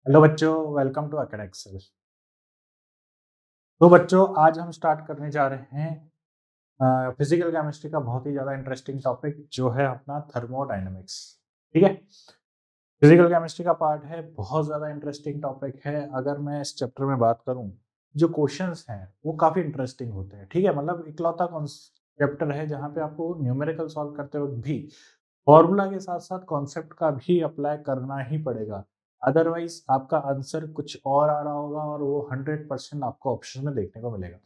Hello बच्चों, welcome to अकेडेक्सल। तो बच्चों, आज हम स्टार्ट करने जा रहे हैं फिजिकल केमिस्ट्री का बहुत ही ज़्यादा इंटरेस्टिंग टॉपिक जो है अपना थर्मोडायनेमिक्स। ठीक है, फिजिकल केमिस्ट्री का पार्ट है, बहुत ज़्यादा इंटरेस्टिंग टॉपिक है। अगर मैं इस चैप्टर में बात करूं, जो क्वेश्चंस हैं वो काफ़ी इंटरेस्टिंग होते हैं। ठीक है, मतलब इकलौता चैप्टर है जहाँ पे आपको न्यूमेरिकल सॉल्व करते वक्त भी फॉर्मूला के साथ साथ कॉन्सेप्ट का भी अप्लाई करना ही पड़ेगा। अदरवाइज आपका आंसर कुछ और आ रहा होगा और वो 100% आपको ऑप्शन में देखने को मिलेगा।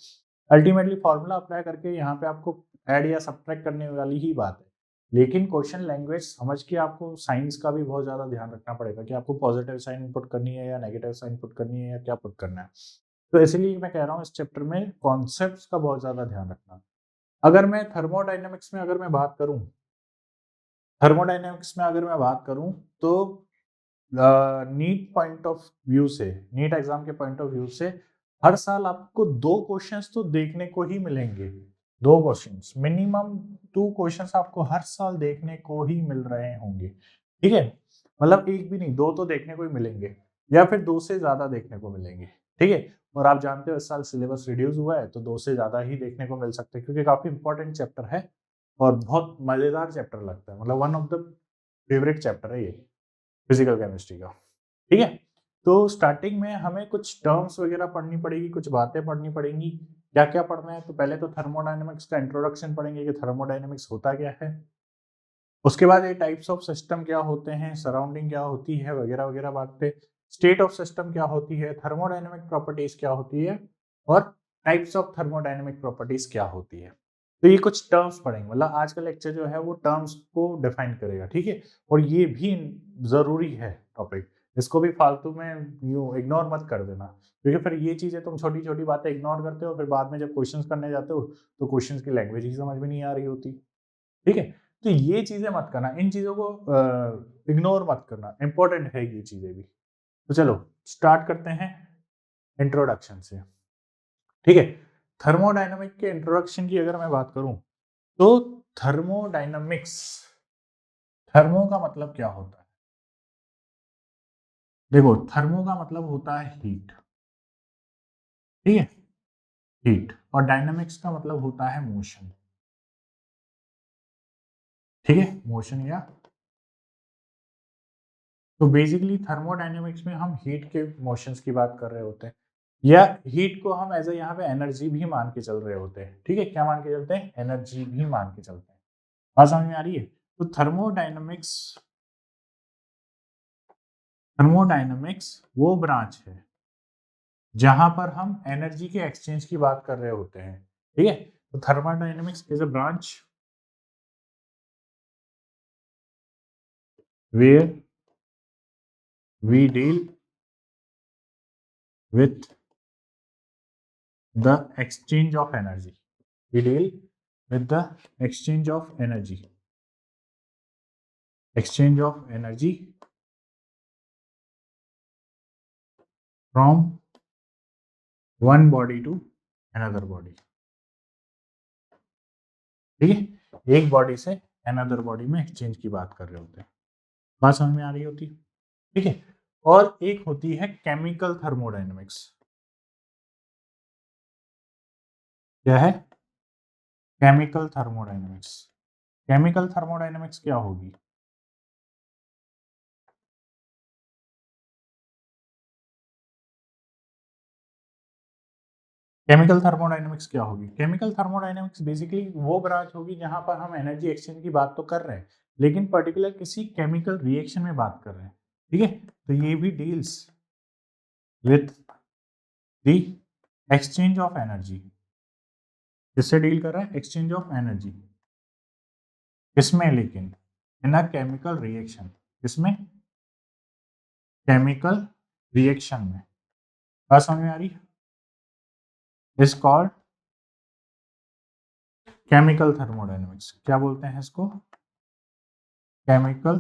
अल्टीमेटली फॉर्मूला अप्लाई करके यहाँ पे आपको ऐड या सब्ट्रैक्ट करने वाली ही बात है। लेकिन क्वेश्चन लैंग्वेज समझ के आपको साइंस का भी बहुत ज़्यादा ध्यान रखना पड़ेगा कि आपको पॉजिटिव साइन इनपुट करनी है या नेगेटिव साइन इनपुट करनी है या क्या पुट करना है। तो इसलिए मैं कह रहा हूँ इस चैप्टर में कॉन्सेप्ट्स का बहुत ज़्यादा ध्यान रखना। अगर मैं थर्मोडाइनमिक्स में अगर मैं बात करूँ थर्मोडाइनमिक्स में अगर मैं बात करूं तो नीट पॉइंट ऑफ व्यू से, नीट एग्जाम के पॉइंट ऑफ व्यू से हर साल आपको दो क्वेश्चंस तो देखने को ही मिलेंगे। दो क्वेश्चंस मिनिमम, टू क्वेश्चंस आपको हर साल देखने को ही मिल रहे होंगे। ठीक है, मतलब एक भी नहीं, दो तो देखने को ही मिलेंगे या फिर दो से ज्यादा देखने को मिलेंगे। ठीक है, और आप जानते हो इस साल सिलेबस रिड्यूस हुआ है तो दो से ज्यादा ही देखने को मिल सकते हैं क्योंकि काफी इंपॉर्टेंट चैप्टर है और बहुत मजेदार चैप्टर लगता है। मतलब one of the favourite chapter है ये फिजिकल केमिस्ट्री का। ठीक है, तो स्टार्टिंग में हमें कुछ टर्म्स वगैरह पढ़नी पड़ेगी, कुछ बातें पढ़नी पड़ेंगी। क्या क्या पढ़ना है, तो पहले तो थर्मोडायनेमिक्स का इंट्रोडक्शन पढ़ेंगे कि थर्मोडायनेमिक्स होता क्या है। उसके बाद ये टाइप्स ऑफ सिस्टम क्या होते हैं, सराउंडिंग क्या होती है, वगैरह वगैरह बातें। स्टेट ऑफ सिस्टम क्या होती है, थर्मोडायनेमिक प्रॉपर्टीज क्या होती है और टाइप्स ऑफ थर्मोडायनेमिक प्रॉपर्टीज क्या होती है। तो ये कुछ टर्म्स पढ़ेंगे, मतलब आज का लेक्चर जो है वो टर्म्स को डिफाइन करेगा। ठीक है, और ये भी जरूरी है टॉपिक, इसको भी फालतू में यूं इग्नोर मत कर देना क्योंकि फिर ये चीजें तुम छोटी छोटी बातें इग्नोर करते हो, फिर बाद में जब क्वेश्चंस करने जाते हो तो क्वेश्चंस की लैंग्वेज ही समझ में नहीं आ रही होती। ठीक है, तो ये चीजें मत करना, इन चीजों को इग्नोर मत करना, इंपॉर्टेंट है ये चीजें भी। तो चलो स्टार्ट करते हैं इंट्रोडक्शन से। ठीक है, थर्मोडायनामिक के इंट्रोडक्शन की अगर मैं बात करूं तो थर्मोडायनामिक्स, थर्मो का मतलब क्या होता है? देखो, थर्मो का मतलब होता है हीट। ठीक है, हीट, और डायनामिक्स का मतलब होता है मोशन। ठीक है, मोशन या, तो बेसिकली थर्मोडायनेमिक्स में हम हीट के मोशंस की बात कर रहे होते हैं या हीट को हम एज ए यहाँ पे एनर्जी भी मान के चल रहे होते हैं। ठीक है, क्या मान के चलते हैं? एनर्जी भी मान के चलते हैं। बात समझ में आ रही है? तो थर्मोडायनेमिक्स वो ब्रांच है जहां पर हम एनर्जी के एक्सचेंज की बात कर रहे होते हैं। ठीक है, तो thermodynamics is a branch where we deal with the exchange of energy. We deal with the exchange of energy. Exchange of energy from one body to another body. ठीक है, एक बॉडी से अनदर बॉडी में exchange की बात कर रहे होते हैं। बात समझ में आ रही होती? ठीक है, और एक होती है केमिकल थर्मोडायनेमिक्स। क्या है? Chemical thermodynamics. केमिकल थर्मोडायनेमिक्स क्या होगी? केमिकल थर्मोडायनेमिक्स क्या होगी? केमिकल थर्मोडायनेमिक्स बेसिकली वो ब्रांच होगी जहां पर हम एनर्जी एक्सचेंज की बात तो कर रहे हैं लेकिन पर्टिकुलर किसी केमिकल रिएक्शन में बात कर रहे हैं। ठीक है, तो ये भी deals with the exchange of energy. किससे डील कर रहा है? Exchange of energy. किसमें? लेकिन इन अ केमिकल रिएक्शन। किसमें? केमिकल रिएक्शन में। बात समझ में आ रही? Is called chemical thermodynamics. क्या बोलते हैं इसको? Chemical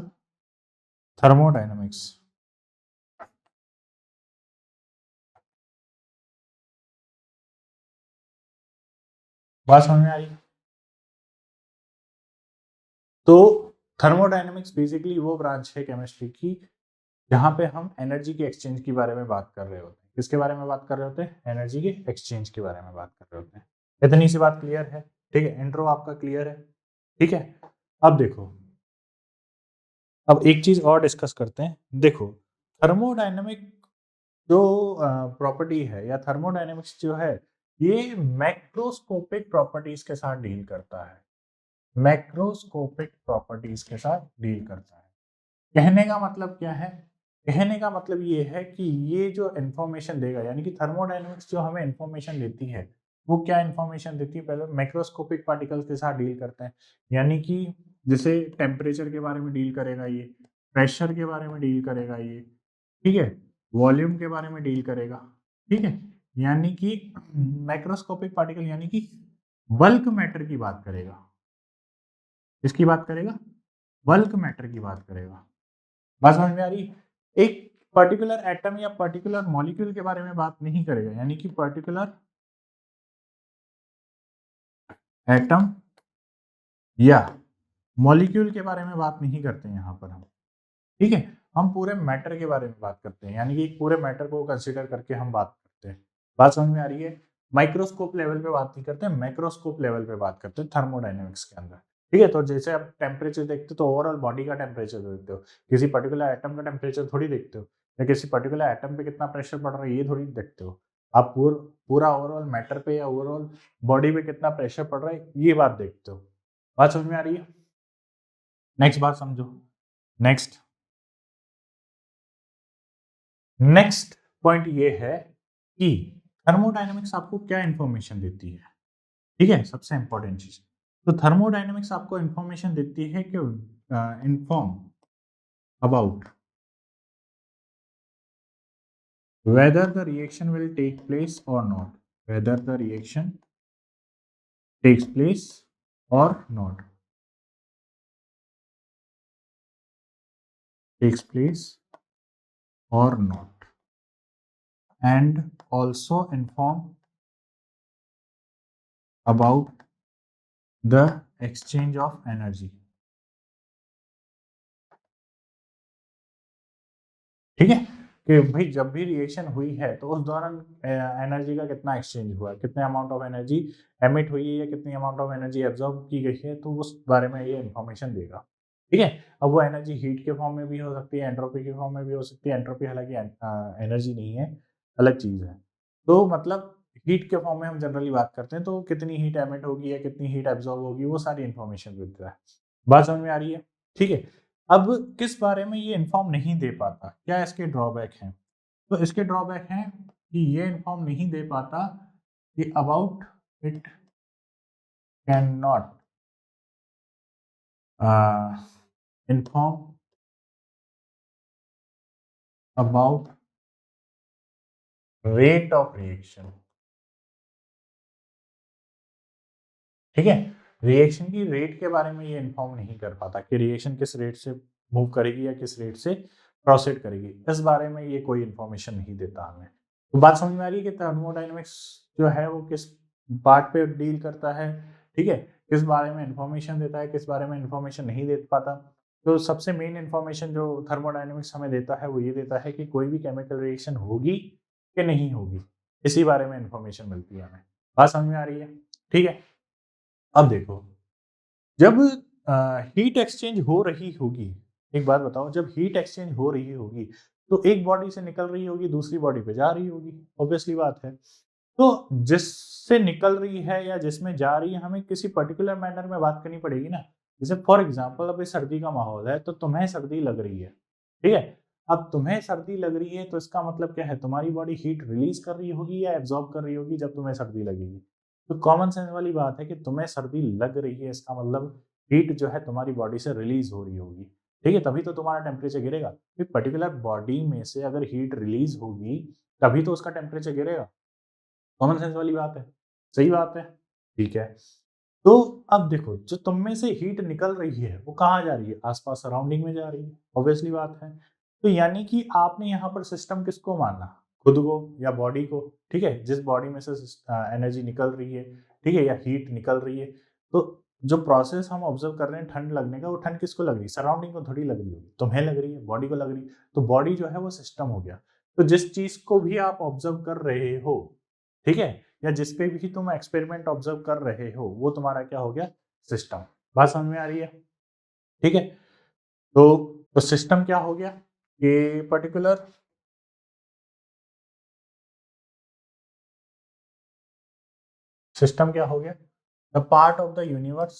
thermodynamics. बात समझ में आ रही? तो थर्मोडायनेमिक्स बेसिकली वो ब्रांच है केमिस्ट्री की जहाँ पे हम एनर्जी के एक्सचेंज के बारे में बात कर रहे होते हैं। किसके बारे में बात कर रहे होते हैं? एनर्जी के एक्सचेंज के बारे में बात कर रहे होते हैं। इतनी सी बात क्लियर है? ठीक है, इंट्रो आपका क्लियर है? ठीक है, अब देखो, अब एक चीज और डिस्कस करते हैं। देखो, थर्मोडायनेमिक जो प्रॉपर्टी है या थर्मोडायनेमिक्स जो है, ये मैक्रोस्कोपिक प्रॉपर्टीज के साथ डील करता है। मैक्रोस्कोपिक प्रॉपर्टीज के साथ डील करता है। कहने का मतलब क्या है? कहने का मतलब ये है कि ये जो इंफॉर्मेशन देगा, यानी कि थर्मोडायनेमिक्स जो हमें इंफॉर्मेशन देती है, वो क्या इंफॉर्मेशन देती है? पहले मैक्रोस्कोपिक पार्टिकल्स के साथ डील करते हैं, यानी कि जैसे टेम्परेचर के बारे में डील करेगा ये, प्रेशर के बारे में डील करेगा ये, ठीक है, वॉल्यूम के बारे में डील करेगा, ठीक है, यानी कि मैक्रोस्कोपिक पार्टिकल यानी कि बल्क मैटर की बात करेगा। किसकी बात करेगा? बल्क मैटर की बात करेगा। बात समझ में आ रही? एक पर्टिकुलर एटम या पर्टिकुलर मॉलिक्यूल के बारे में बात नहीं करेगा, यानी कि पर्टिकुलर एटम या मॉलिक्यूल के बारे में बात नहीं करते यहाँ पर हम, ठीक है, हम पूरे मैटर के बारे में बात करते हैं, यानी कि पूरे मैटर को कंसीडर करके हम बात करते हैं। बात समझ में आ रही है? माइक्रोस्कोप लेवल पे बात नहीं करते, मैक्रोस्कोप लेवल पे बात करते हैं थर्मोडायनेमिक्स के अंदर। ठीक है, तो जैसे आप टेम्परेचर देखते हो तो ओवरऑल बॉडी का टेम्परेचर देखते हो, किसी पर्टिकुलर एटम का टेम्परेचर थोड़ी देखते हो, या किसी पर्टिकुलर एटम पे कितना प्रेशर पड़ रहा है ये थोड़ी देखते हो। आप पूरा ओवरऑल मैटर पे या ओवरऑल बॉडी पे कितना प्रेशर पड़ रहा है ये बात देखते हो। बात समझ में आ रही है? नेक्स्ट बात समझो। नेक्स्ट नेक्स्ट पॉइंट ये है कि थर्मोडायनेमिक्स आपको क्या इंफॉर्मेशन देती है। ठीक है, सबसे इंपॉर्टेंट चीज, तो थर्मोडायनेमिक्स आपको इंफॉर्मेशन देती है कि inform about whether the reaction will take place or not, whether the reaction takes place or not, takes place or not, and also inform about the exchange of energy। ठीक है, कि भाई जब भी रिएक्शन हुई है तो उस दौरान एनर्जी का कितना एक्सचेंज हुआ है, कितने अमाउंट ऑफ एनर्जी एमिट हुई है या कितनी अमाउंट ऑफ एनर्जी एब्जॉर्ब की गई है, तो उस बारे में ये इन्फॉर्मेशन देगा। ठीक है, अब वो एनर्जी हीट के फॉर्म में भी हो सकती है, एंट्रोपी के फॉर्म में भी हो सकती है। एंट्रोपी हालांकि एनर्जी नहीं है, अलग चीज है। तो मतलब हीट के फॉर्म में हम जनरली बात करते हैं, तो कितनी हीट एमिट होगी या कितनी हीट एब्जॉर्ब होगी, वो सारी इन्फॉर्मेशन देता है। बात समझ में आ रही है? ठीक है, अब किस बारे में ये इन्फॉर्म नहीं दे पाता, क्या इसके ड्रॉबैक हैं? तो इसके ड्रॉबैक हैं कि ये इन्फॉर्म नहीं दे पाता कि about it can not inform about rate of reaction. ठीक है, रिएक्शन की रेट के बारे में ये इन्फॉर्म नहीं कर पाता कि रिएक्शन किस रेट से मूव करेगी या किस रेट से प्रोसीड करेगी, इस बारे में ये कोई इन्फॉर्मेशन नहीं देता हमें। तो बात समझ में आ रही है कि थर्मोडायनेमिक्स जो है वो किस पार्ट पे डील करता है, ठीक है, किस बारे में इंफॉर्मेशन देता है, किस बारे में इंफॉर्मेशन नहीं दे पाता। तो सबसे मेन इंफॉर्मेशन जो थर्मोडायनेमिक्स हमें देता है वो ये देता है कि कोई भी केमिकल रिएक्शन होगी कि नहीं होगी, इसी बारे में इंफॉर्मेशन मिलती है हमें। बात समझ में आ रही है? ठीक है, अब देखो, जब हीट एक्सचेंज हो रही होगी, एक बात बताओ, जब हीट एक्सचेंज हो रही होगी तो एक बॉडी से निकल रही होगी दूसरी बॉडी पे जा रही होगी, ऑब्वियसली बात है। तो जिससे निकल रही है या जिसमें जा रही है हमें किसी पर्टिकुलर मैनर में बात करनी पड़ेगी ना। जैसे फॉर एग्जांपल अभी सर्दी का माहौल है तो तुम्हें सर्दी लग रही है, ठीक है, अब तुम्हें सर्दी लग रही है तो इसका मतलब क्या है, तुम्हारी बॉडी हीट रिलीज कर रही होगी या एब्जॉर्ब कर रही होगी जब तुम्हें सर्दी लगेगी। तो कॉमन सेंस वाली बात है कि तुम्हें सर्दी लग रही है, इसका मतलब हीट जो है तुम्हारी बॉडी से रिलीज हो रही होगी, ठीक है, तभी तो तुम्हारा टेम्परेचर गिरेगा। पर्टिकुलर बॉडी में से अगर हीट रिलीज होगी तभी तो उसका टेम्परेचर गिरेगा। कॉमन सेंस वाली बात है, सही बात है, ठीक है। तो अब देखो, जो तुम में से हीट निकल रही है वो कहाँ जा रही है, आसपास सराउंडिंग में जा रही है, ऑब्वियसली बात है। तो यानी कि आपने यहाँ पर सिस्टम किसको माना, खुद को या बॉडी को, ठीक है, जिस बॉडी में से एनर्जी निकल रही है, ठीक है, या हीट निकल रही है, तो जो प्रोसेस हम ऑब्जर्व कर रहे हैं ठंड लगने का, वो ठंड किसको लग रही है? सराउंडिंग को थोड़ी लग रही होगी, तुम्हें लग रही है, बॉडी को लग रही है। तो बॉडी जो है वो सिस्टम हो गया। तो जिस चीज को भी आप ऑब्जर्व कर रहे हो, ठीक है, या जिस पे भी तुम एक्सपेरिमेंट ऑब्जर्व कर रहे हो, वो तुम्हारा क्या हो गया? सिस्टम। बात समझ में आ रही है? ठीक है। तो सिस्टम क्या हो गया? ये पर्टिकुलर सिस्टम क्या हो गया? The part of the universe,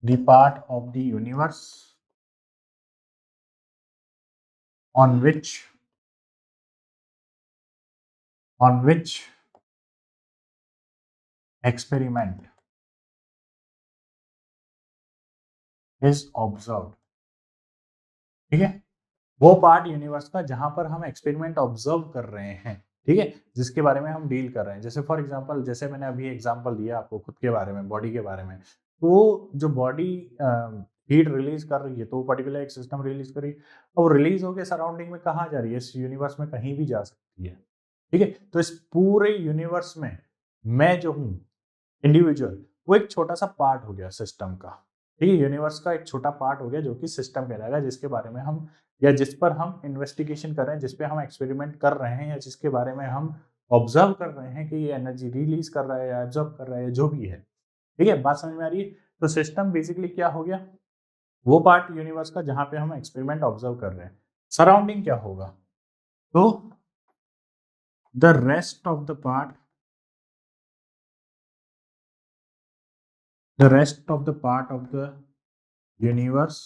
the part of the universe on which experiment is observed। ठीक है, वो पार्ट यूनिवर्स का जहां पर हम एक्सपेरिमेंट ऑब्जर्व कर रहे हैं, ठीक है, जिसके बारे में हम डील कर रहे हैं। जैसे फॉर एग्जांपल, जैसे मैंने अभी एग्जांपल दिया आपको खुद के बारे में, बॉडी के बारे में, तो जो बॉडी हीट रिलीज कर रही है, तो वो पर्टिकुलर एक सिस्टम रिलीज कर रही है, और रिलीज होकर सराउंडिंग में कहाँ जा रही है? इस यूनिवर्स में कहीं भी जा सकती है। ठीक है, तो इस पूरे यूनिवर्स में मैं जो हूँ इंडिविजुअल, वो एक छोटा सा पार्ट हो गया सिस्टम का। ठीक है, यूनिवर्स का एक छोटा पार्ट हो गया जो कि सिस्टम कहलाएगा, जिसके बारे में हम, या जिस पर हम इन्वेस्टिगेशन कर रहे हैं, जिस पे हम एक्सपेरिमेंट कर रहे हैं, या जिसके बारे में हम ऑब्जर्व कर रहे हैं कि ये एनर्जी रिलीज कर रहा है या एब्जॉर्ब कर रहा है, जो भी है। ठीक है, बात समझ में आ रही है? तो सिस्टम बेसिकली क्या हो गया? वो पार्ट यूनिवर्स का जहां पे हम एक्सपेरिमेंट ऑब्जर्व कर रहे हैं। सराउंडिंग क्या होगा? तो the rest of the part, the rest of the part of the universe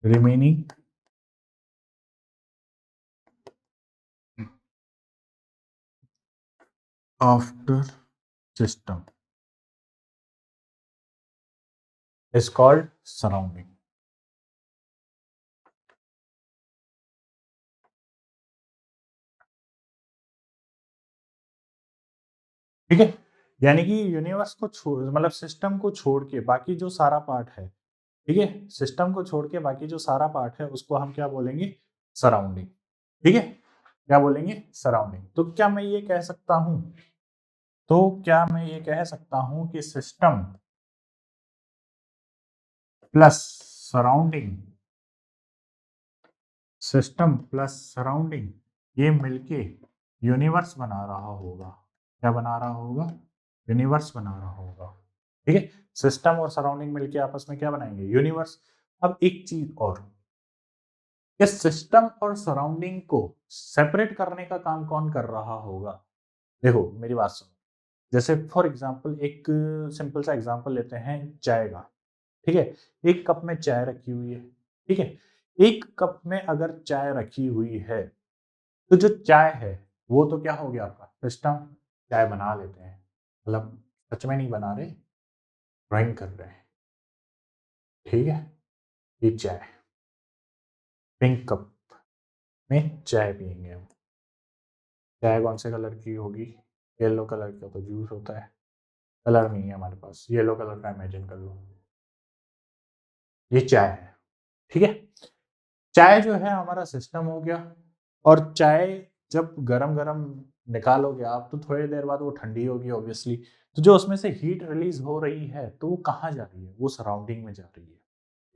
remaining after system is called surrounding। ठीक है, यानी कि यूनिवर्स को छोड़, मतलब सिस्टम को छोड़ के बाकी जो सारा पार्ट है, ठीक है, सिस्टम को छोड़ के बाकी जो सारा पार्ट है, उसको हम क्या बोलेंगे? सराउंडिंग। ठीक है, क्या बोलेंगे? सराउंडिंग। तो क्या मैं ये कह सकता हूं, तो क्या मैं ये कह सकता हूं कि system plus surrounding, system plus surrounding, ये मिलके यूनिवर्स बना रहा होगा? क्या बना रहा होगा? यूनिवर्स बना रहा होगा। ठीक है, सिस्टम और सराउंडिंग मिलके आपस में क्या बनाएंगे? यूनिवर्स। अब एक चीज और, इस सिस्टम और सराउंडिंग को सेपरेट करने का काम कौन कर रहा होगा? देखो मेरी बात सुनो, जैसे फॉर एग्जांपल एक सिंपल सा एग्जांपल लेते हैं चाय का। ठीक है, एक कप में चाय रखी हुई है। ठीक है, एक कप में अगर चाय रखी हुई है, तो जो चाय है वो तो क्या हो गया आपका? सिस्टम। चाय बना लेते हैं, मतलब सच में नहीं बना रहे, ड्राइंग कर रहे हैं। ठीक है, ये चाय, पिंक कप में चाय पियेंगे हम। चाय कौन से कलर की होगी? येलो कलर का तो जूस होता है, कलर नहीं है हमारे पास, येलो कलर का इमेजिन कर लो। ये चाय है। ठीक है, चाय जो है हमारा सिस्टम हो गया, और चाय जब गरम गरम निकालोगे आप, तो थोड़ी देर बाद वो ठंडी होगी ऑब्वियसली। तो जो उसमें से हीट रिलीज हो रही है, तो वो कहाँ जा रही है? वो सराउंडिंग में जा रही है।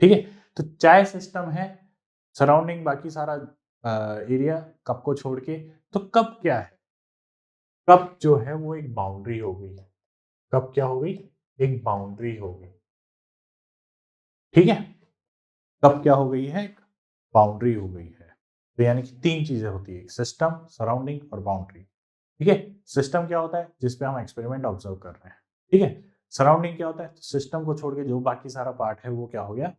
ठीक है, तो चाय सिस्टम है, सराउंडिंग बाकी सारा एरिया कप को छोड़ के। तो कप क्या है? कप जो है वो एक बाउंड्री हो गई। कप क्या हो गई? एक बाउंड्री हो गई। ठीक है, कप क्या हो गई है? एक बाउंड्री हो गई है। तो यानी कि तीन चीजें होती है, सिस्टम, सराउंडिंग और बाउंड्री। ठीक है, सिस्टम क्या होता है? जिसपे हम एक्सपेरिमेंट ऑब्जर्व कर रहे हैं। ठीक है, सराउंडिंग क्या होता है? सिस्टम को छोड़ के जो बाकी सारा पार्ट है, वो क्या हो गया?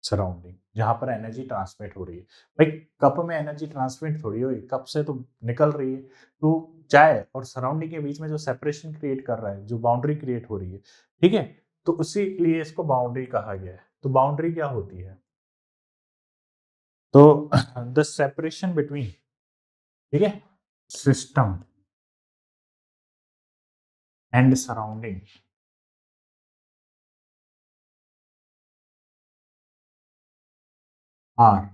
सराउंडिंग, जहां पर एनर्जी ट्रांसमिट हो रही है। भाई, कप में एनर्जी ट्रांसमिट थोड़ी हुई, कप से तो निकल रही है। तो चाय और सराउंडिंग के बीच में जो सेपरेशन क्रिएट कर रहा है, जो बाउंड्री क्रिएट हो रही है, ठीक है, तो उसी लिए इसको बाउंड्री कहा गया है। तो बाउंड्री क्या होती है? तो द सेपरेशन बिटवीन, ठीक है, system and surrounding are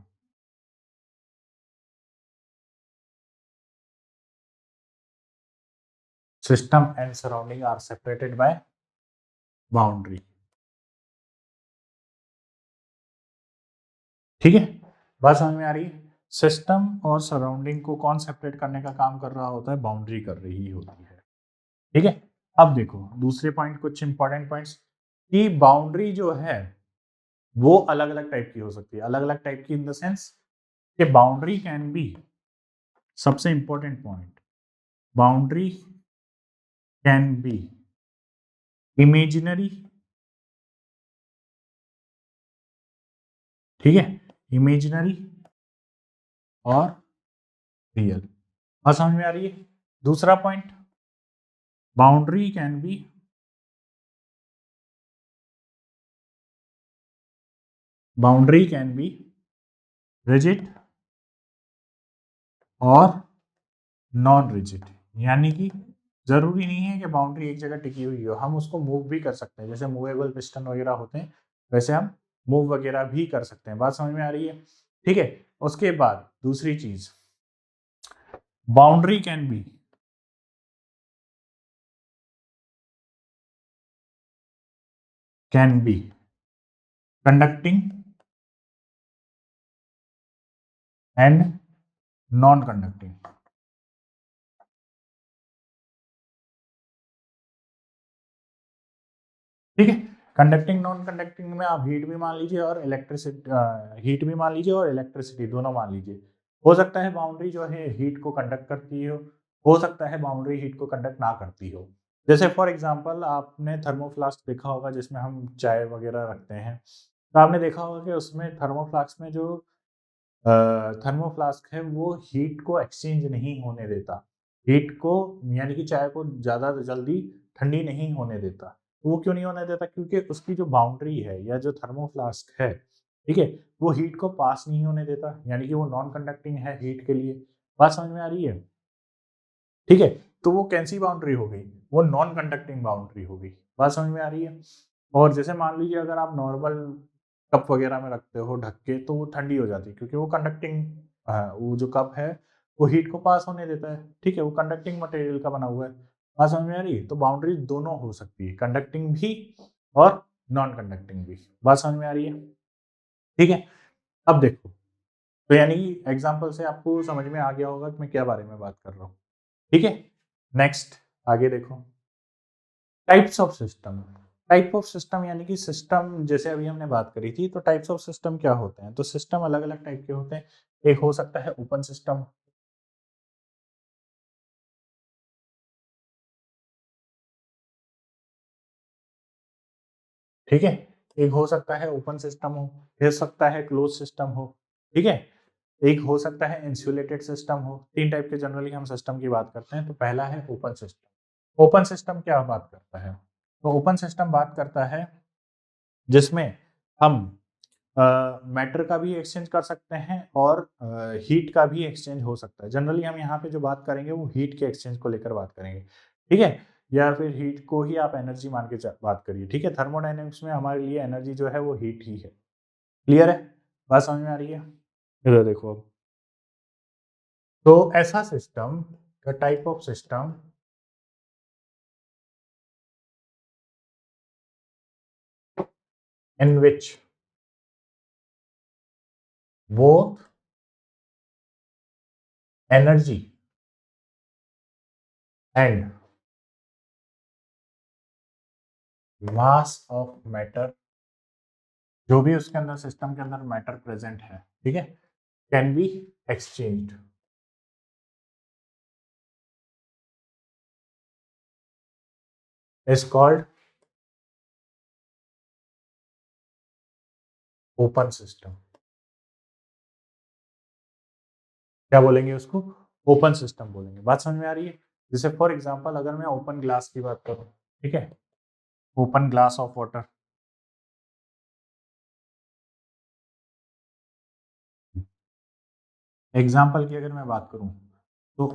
system and surrounding are separated by boundary। ठीक है, बात समझ में आ रही है? सिस्टम और सराउंडिंग को कौन सेपरेट करने का काम कर रहा होता है? बाउंड्री कर रही होती है। ठीक है, अब देखो दूसरे पॉइंट, कुछ इंपॉर्टेंट पॉइंट्स कि बाउंड्री जो है वो अलग अलग टाइप की हो सकती है। अलग अलग टाइप की इन द सेंस कि बाउंड्री कैन बी, सबसे important point, boundary can be imaginary, ठीक है, इमेजिनरी और रियल। बात समझ में आ रही है? दूसरा point, boundary can be rigid और नॉन रिजिड, यानी कि जरूरी नहीं है कि बाउंड्री एक जगह टिकी हुई हो, हम उसको मूव भी कर सकते हैं। जैसे मूवेबल पिस्टन वगैरह होते हैं वैसे हम मूव वगैरह भी कर सकते हैं। बात समझ में आ रही है? ठीक है, उसके बाद दूसरी चीज, boundary can be conducting and non conducting. ठीक है, कंडक्टिंग नॉन कंडक्टिंग में आप हीट भी मान लीजिए और इलेक्ट्रिसिटी दोनों मान लीजिए। हो सकता है बाउंड्री जो है हीट को कंडक्ट करती हो सकता है बाउंड्री हीट को कंडक्ट ना करती हो। जैसे फॉर एग्जांपल आपने थर्मोफ्लास्क देखा होगा जिसमें हम चाय वगैरह रखते हैं, तो आपने देखा होगा कि उसमें थर्मोफ्लास्क में जो थर्मोफ्लास्क है वो हीट को एक्सचेंज नहीं होने देता, हीट को यानी कि चाय को ज़्यादा जल्दी ठंडी नहीं होने देता। तो वो क्यों नहीं होने देता? क्योंकि उसकी जो बाउंड्री है या जो थर्मोफ्लास्क है, ठीक है, वो हीट को पास नहीं होने देता, यानी कि वो नॉन कंडक्टिंग है हीट के लिए। बात समझ में आ रही है? ठीक है, तो वो कैसी बाउंड्री हो गई? वो नॉन कंडक्टिंग बाउंड्री हो गई। बात समझ में आ रही है? और जैसे मान लीजिए अगर आप नॉर्मल कप वगैरह में रखते हो ढक के, तो वो ठंडी हो जाती है क्योंकि वो कंडक्टिंग, वो जो कप है वो हीट को पास होने देता है। ठीक है, वो कंडक्टिंग मटेरियल का बना हुआ है। बात समझ में आ रही है? तो बाउंड्री दोनों हो सकती है, कंडक्टिंग भी और नॉन कंडक्टिंग भी। बात समझ में आ रही है? ठीक है, अब देखो, तो यानी कि एग्जाम्पल से आपको समझ में आ गया होगा कि मैं क्या बारे में बात कर रहा हूँ। ठीक है, नेक्स्ट आगे देखो, types of system. Type of system यानी कि सिस्टम, जैसे अभी हमने बात करी थी, तो टाइप्स ऑफ सिस्टम क्या होते हैं? तो सिस्टम अलग अलग टाइप के होते हैं। एक हो सकता है ओपन सिस्टम, ठीक है, एक हो सकता है ओपन सिस्टम हो, हो सकता है क्लोज सिस्टम हो, ठीक है, एक हो सकता है इंसुलेटेड सिस्टम हो। तीन टाइप के जनरली हम सिस्टम की बात करते हैं। तो पहला है ओपन सिस्टम। ओपन सिस्टम क्या बात करता है? तो ओपन सिस्टम बात करता है जिसमें हम मैटर का भी एक्सचेंज कर सकते हैं और हीट का भी एक्सचेंज हो सकता है। जनरली हम यहाँ पे जो बात करेंगे वो हीट के एक्सचेंज को लेकर बात करेंगे, ठीक है, या फिर हीट को ही आप एनर्जी मान के बात करिए। ठीक है, थर्मोडाइनमिक्स में हमारे लिए एनर्जी जो है वो हीट ही है। क्लियर है? बात समझ में आ रही है? इधर देखो अब, तो ऐसा system, type of system in which both energy and mass of matter, जो भी उसके अंदर सिस्टम के अंदर मैटर प्रेजेंट है, ठीक है, can be exchanged, is called open system. क्या बोलेंगे उसको? ओपन सिस्टम बोलेंगे। बात समझ में आ रही है? जैसे फॉर एग्जांपल अगर मैं ओपन ग्लास की बात करूं, ठीक है, open glass of water, example की अगर मैं बात करूं, तो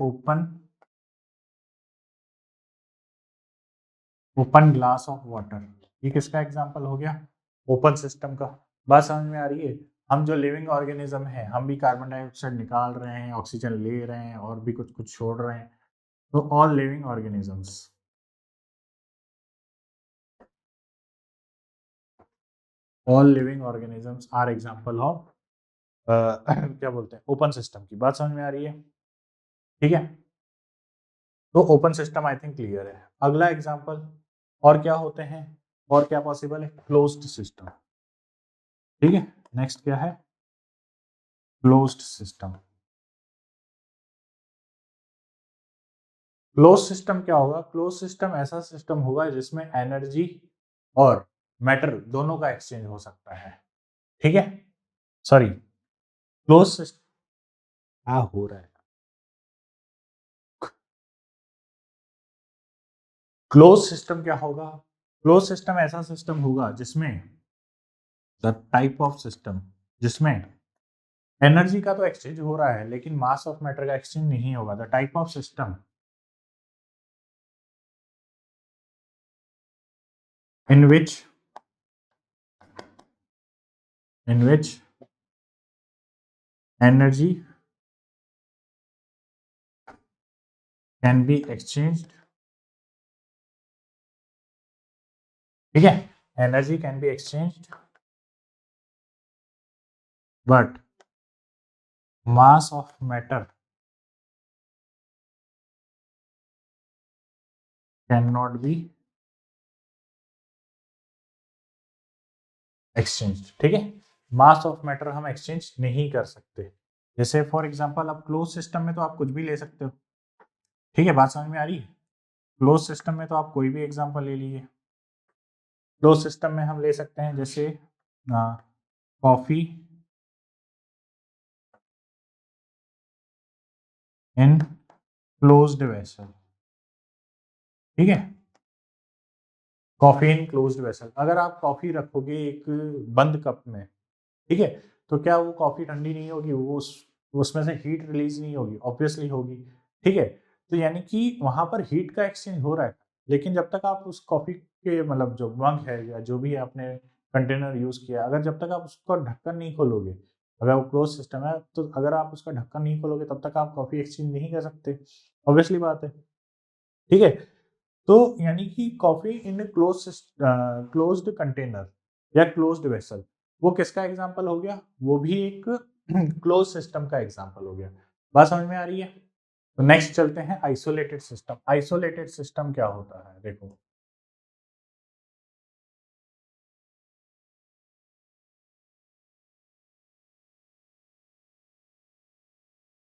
ओपन ग्लास ऑफ वाटर, ये किसका एग्जाम्पल हो गया? ओपन सिस्टम का। बात समझ में आ रही है? हम जो लिविंग ऑर्गेनिज्म है, हम भी कार्बन डाइऑक्साइड निकाल रहे हैं, ऑक्सीजन ले रहे हैं और भी कुछ कुछ छोड़ रहे हैं। तो all living organisms, all living organisms are example of क्या बोलते हैं, ओपन सिस्टम की। बात समझ में आ रही है? ठीक है, तो open system I think clear है। अगला एग्जांपल, और क्या होते हैं, और क्या पॉसिबल है? Closed system. ठीक है, नेक्स्ट क्या है? Closed system. क्लोज सिस्टम क्या होगा? क्लोज सिस्टम ऐसा सिस्टम होगा जिसमें एनर्जी और मैटर दोनों का एक्सचेंज हो सकता है। ठीक है, सॉरी, क्लोज सिस्टम क्या हो रहा है? क्लोज सिस्टम क्या होगा? क्लोज सिस्टम ऐसा सिस्टम होगा जिसमें द टाइप ऑफ सिस्टम जिसमें एनर्जी का तो एक्सचेंज हो रहा है लेकिन मास ऑफ मैटर का एक्सचेंज नहीं होगा। The type of system in which energy can be exchanged। ठीक है, energy can be exchanged but mass of matter can not be exchange. ठीक है, मास ऑफ मैटर हम एक्सचेंज नहीं कर सकते। जैसे फॉर एग्जांपल, अब क्लोज सिस्टम में तो आप कुछ भी ले सकते हो। ठीक है, बात समझ में आ रही है? क्लोज सिस्टम में तो आप कोई भी एग्जांपल ले लीजिए। क्लोज सिस्टम में हम ले सकते हैं जैसे कॉफी इन क्लोज्ड वेसल। ठीक है, कॉफी इन क्लोज्ड वेसल। अगर आप कॉफी रखोगे एक बंद कप में, ठीक है, तो क्या वो कॉफी ठंडी नहीं होगी? वो उसमें से हीट रिलीज नहीं होगी? ऑब्वियसली होगी। ठीक है, तो यानी कि वहां पर हीट का एक्सचेंज हो रहा है, लेकिन जब तक आप उस कॉफी के मतलब जो मग है या जो भी आपने कंटेनर यूज किया, अगर जब तक आप उसका ढक्कन नहीं खोलोगे, अगर वो क्लोज सिस्टम है तो अगर आप उसका ढक्कन नहीं खोलोगे तब तक आप कॉफी एक्सचेंज नहीं कर सकते। ऑब्वियसली बात है। ठीक है, तो यानी कि कॉफी इन क्लोज्ड कंटेनर या क्लोज्ड वेसल, वो किसका एग्जांपल हो गया? वो भी एक क्लोज सिस्टम का एग्जांपल हो गया। बात समझ में आ रही है? तो नेक्स्ट चलते हैं आइसोलेटेड सिस्टम। आइसोलेटेड सिस्टम क्या होता है? देखो,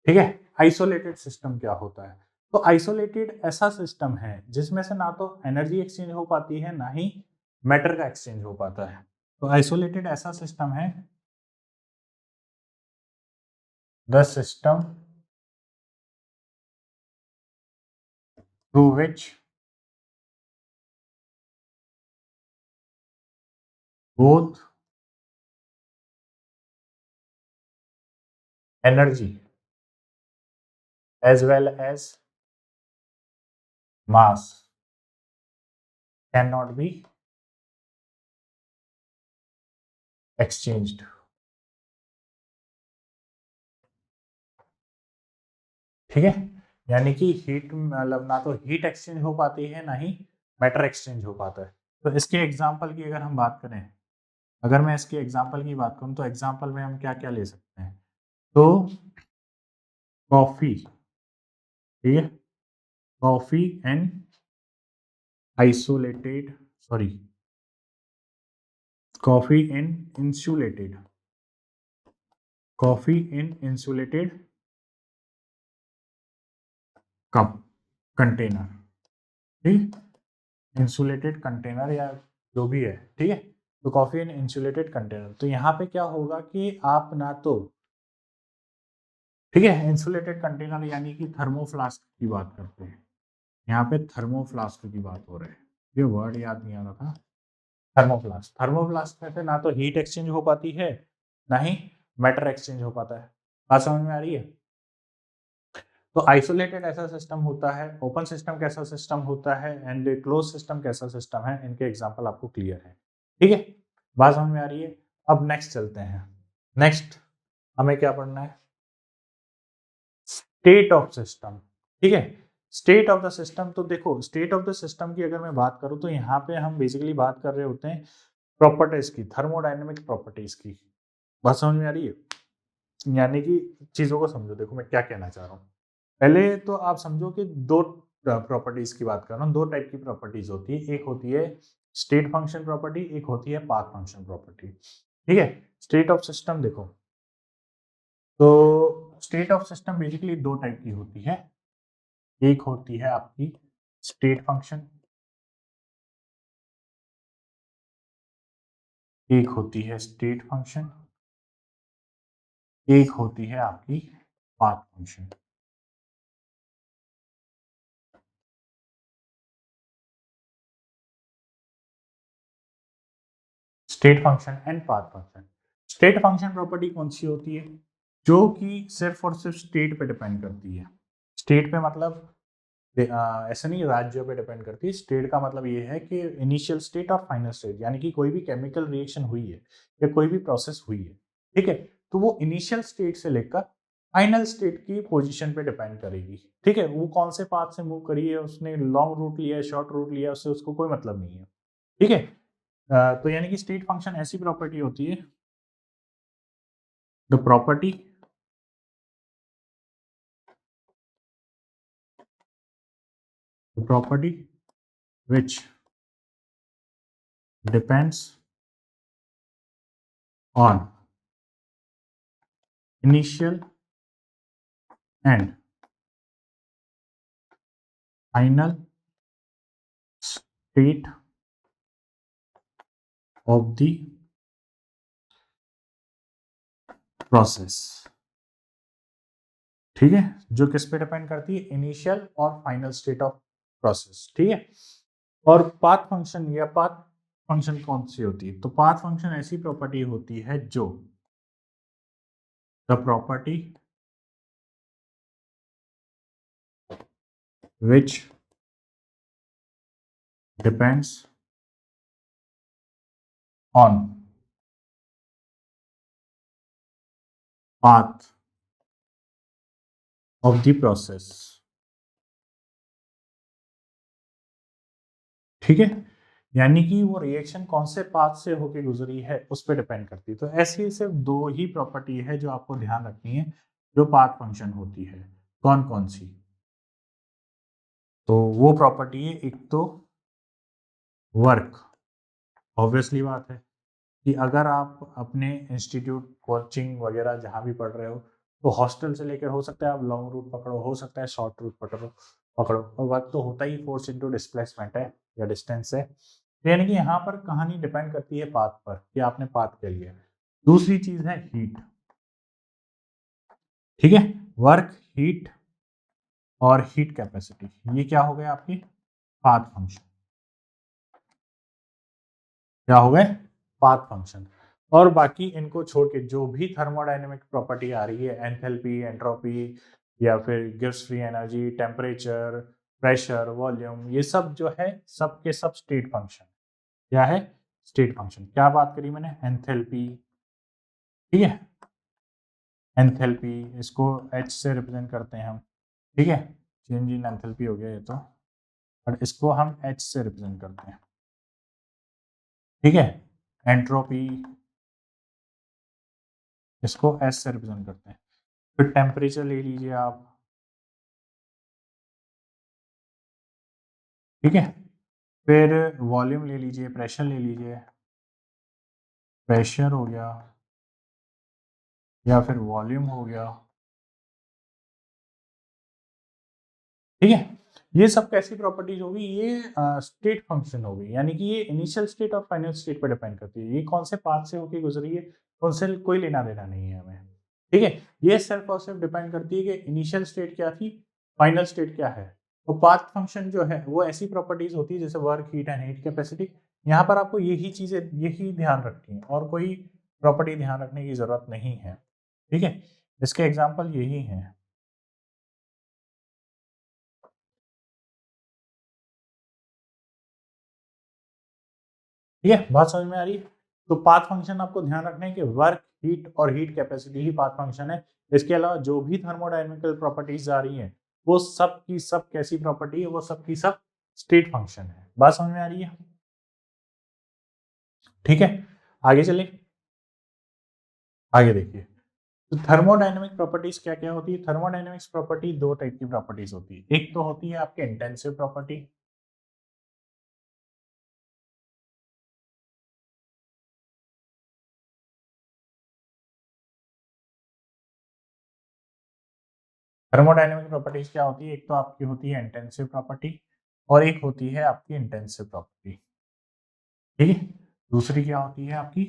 ठीक है, आइसोलेटेड सिस्टम क्या होता है? तो आइसोलेटेड ऐसा सिस्टम है जिसमें से ना तो एनर्जी एक्सचेंज हो पाती है ना ही मैटर का एक्सचेंज हो पाता है। तो आइसोलेटेड ऐसा सिस्टम है, the system through which both energy as well as mass cannot be exchanged। ठीक है, यानी कि हीट मतलब ना तो हीट एक्सचेंज हो पाती है ना ही मैटर एक्सचेंज हो पाता है। तो इसके एग्जाम्पल की अगर हम बात करें, अगर मैं इसके एग्जाम्पल की बात करूं तो एग्जाम्पल में हम क्या क्या ले सकते हैं? तो कॉफी, ठीक है, coffee and isolated, sorry, coffee in insulated, coffee in insulated cup container. ठीक, इंसुलेटेड कंटेनर या जो भी है, ठीक है, तो कॉफी इन इंसुलेटेड कंटेनर। तो यहाँ पे क्या होगा कि आप ना तो, ठीक है, इंसुलेटेड कंटेनर यानी कि थर्मोफ्लास्क की बात करते हैं। यहाँ पे थर्मोफ्लास्क की बात हो रही है, ये वर्ड याद नहीं आ रहा था। थर्मोफ्लास्क, थर्मोफ्लास्क में से ना तो हीट एक्सचेंज हो पाती है ना ही मैटर एक्सचेंज हो पाता है। बात समझ में आ रही है? तो आइसोलेटेड ऐसा सिस्टम होता है, ओपन सिस्टम कैसा सिस्टम होता है एंड क्लोज सिस्टम कैसा सिस्टम है, इनके एग्जांपल आपको क्लियर है। ठीक है, बात समझ में आ रही है? अब नेक्स्ट चलते हैं। नेक्स्ट हमें क्या पढ़ना है, स्टेट ऑफ सिस्टम। ठीक है, स्टेट ऑफ द सिस्टम। तो देखो स्टेट ऑफ द सिस्टम की अगर मैं बात करूं तो यहाँ पे हम बेसिकली बात कर रहे होते हैं प्रॉपर्टीज की, थर्मोडायनेमिक प्रॉपर्टीज की। बात समझ में आ रही है? यानी कि चीजों को समझो, देखो मैं क्या कहना चाह रहा हूँ। पहले तो आप समझो कि दो प्रॉपर्टीज की बात कर रहा हूँ, दो टाइप की प्रॉपर्टीज होती है, एक होती है स्टेट फंक्शन प्रॉपर्टी, एक होती है पाथ फंक्शन प्रॉपर्टी। ठीक है, स्टेट ऑफ सिस्टम देखो, तो स्टेट ऑफ सिस्टम बेसिकली दो टाइप की होती है। एक होती है आपकी स्टेट फंक्शन, एक होती है स्टेट फंक्शन, एक होती है आपकी path function. State function and path function. State function property कौन सी होती है, जो कि सिर्फ और सिर्फ स्टेट पे डिपेंड करती है। स्टेट पे मतलब ऐसा नहीं राज्यों पे डिपेंड करती है। स्टेट का मतलब ये है कि इनिशियल स्टेट और फाइनल स्टेट, यानी कि कोई भी केमिकल रिएक्शन हुई है या कोई भी प्रोसेस हुई है, ठीक है, तो वो इनिशियल स्टेट से लेकर फाइनल स्टेट की पोजीशन पे डिपेंड करेगी। ठीक है, वो कौन से पाथ से मूव करी है, उसने लॉन्ग रूट लिया है, शॉर्ट रूट लिया है, उससे उसको कोई मतलब नहीं है। ठीक है, तो यानी कि स्टेट फंक्शन ऐसी प्रॉपर्टी होती है, the property property which depends on initial and final state of the process। ठीक है, जो किस पे डिपेंड करती है, इनिशियल और फाइनल स्टेट ऑफ प्रोसेस। ठीक है, और पाथ फंक्शन या पाथ फंक्शन कौन सी होती है, तो पाथ फंक्शन ऐसी प्रॉपर्टी होती है जो the property which depends on path of the process। ठीक है, यानी कि वो रिएक्शन कौन से पाथ से होके गुजरी है उस पर डिपेंड करती है। तो ऐसी सिर्फ दो ही प्रॉपर्टी है जो आपको ध्यान रखनी है जो पाथ फंक्शन होती है। कौन कौन सी, तो वो प्रॉपर्टी है, एक तो वर्क। ऑब्वियसली बात है कि अगर आप अपने इंस्टीट्यूट कोचिंग वगैरह जहाँ भी पढ़ रहे हो, तो हॉस्टल से लेकर हो सकता है आप लॉन्ग रूट पकड़ो, हो सकता है शॉर्ट रूट पकड़ो पकड़ो और वर्क तो होता ही फोर्स इंटू डिस्प्लेसमेंट है या डिस्टेंस है। तो यानी कि यहाँ पर कहानी डिपेंड करती है पाथ पर कि आपने पाथ क्या लिया। दूसरी चीज है हीट। ठीक है, वर्क, हीट और हीट कैपेसिटी, ये क्या हो गए आपकी पाथ फंक्शन। क्या हो गए पाथ फंक्शन। और बाकी इनको छोड़ के जो भी थर्मोडायनेमिक प्रॉपर्टी आ रही है, एंथैल्पी, एंट्रोपी या फिर gives free energy, temperature, pressure, volume, ये सब जो है सब के सब स्टेट फंक्शन। क्या है स्टेट फंक्शन। क्या बात करी मैंने, एंथैल्पी। ठीक है, एंथैल्पी इसको एच से रिप्रेजेंट करते हैं हम। ठीक है, चेंज इन एंथैल्पी हो गया ये तो, और इसको हम एच से रिप्रेजेंट करते हैं। ठीक है, एंट्रोपी इसको एस से रिप्रेजेंट करते हैं। फिर टेम्परेचर ले लीजिए आप। ठीक है, फिर वॉल्यूम ले लीजिए, प्रेशर ले लीजिए, प्रेशर हो गया या फिर वॉल्यूम हो गया। ठीक है, ये सब कैसी प्रॉपर्टीज होगी, ये स्टेट फंक्शन होगी, यानी कि ये इनिशियल स्टेट और फाइनल स्टेट पर डिपेंड करती है। ये कौन से पाथ से होके गुजरी है उनसे कोई लेना देना नहीं है हमें। ठीक है, ये सिर्फ और सिर्फ डिपेंड करती है कि इनिशियल स्टेट क्या थी, फाइनल स्टेट क्या है। तो पाथ फंक्शन जो है वो ऐसी प्रॉपर्टीज होती है जैसे work, heat and heat capacity. यहाँ पर आपको यही चीजें, यही ध्यान रखनी है और कोई प्रॉपर्टी ध्यान रखने की जरूरत नहीं है। ठीक है, इसके एग्जाम्पल यही हैं। ठीक है, बात समझ में आ रही है? तो पाथ फंक्शन आपको ध्यान रखना है कि वर्क, हीट और हीट कैपेसिटी ही पाथ फंक्शन है। इसके अलावा जो भी थर्मोडायनेमिकल प्रॉपर्टीज आ रही हैं वो सब की सब कैसी प्रॉपर्टी है, वो सब की सब स्टेट फंक्शन है। बात समझ में आ रही है? ठीक है, आगे चले। आगे देखिए, तो थर्मोडायनेमिक प्रॉपर्टीज क्या क्या होती है? थर्मोडायनेमिक्स प्रॉपर्टी दो टाइप की प्रॉपर्टीज होती है। एक तो होती है आपके इंटेंसिव प्रॉपर्टी, थर्मोडायनेमिक प्रॉपर्टीज क्या होती है? एक तो आपकी होती है इंटेंसिव प्रॉपर्टी और एक होती है आपकी इंटेंसिव प्रॉपर्टी। ठीक है, दूसरी क्या होती है आपकी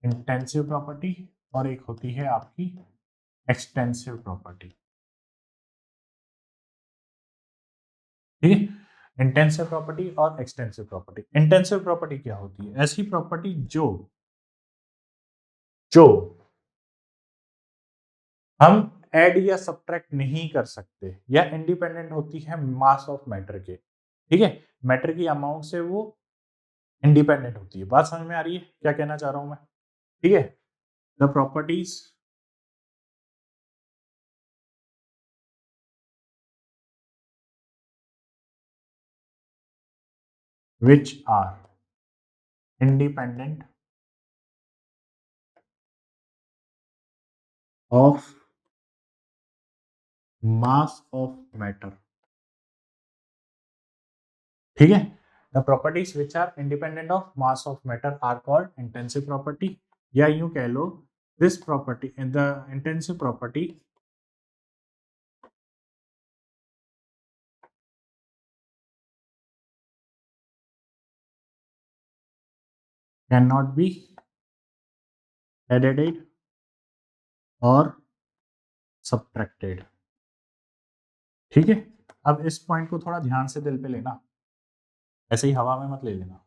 इंटेंसिव प्रॉपर्टी और एक होती है आपकी एक्सटेंसिव प्रॉपर्टी। ठीक है, इंटेंसिव प्रॉपर्टी और एक्सटेंसिव प्रॉपर्टी। इंटेंसिव प्रॉपर्टी क्या होती है? ऐसी प्रॉपर्टी जो जो हम ऐड या सब्ट्रैक्ट नहीं कर सकते या इंडिपेंडेंट होती है मास ऑफ मैटर के। ठीक है, मैटर की अमाउंट से वो इंडिपेंडेंट होती है। बात समझ में आ रही है क्या कहना चाह रहा हूं मैं? ठीक है, the properties which are independent of mass of matter. ठीक है, the properties which are independent of mass of matter are called intensive property, या यूं कह लो this property the intensive property can not be added और subtracted. ठीक है, अब इस पॉइंट को थोड़ा ध्यान से दिल पे लेना, ऐसे ही हवा में मत ले लेना।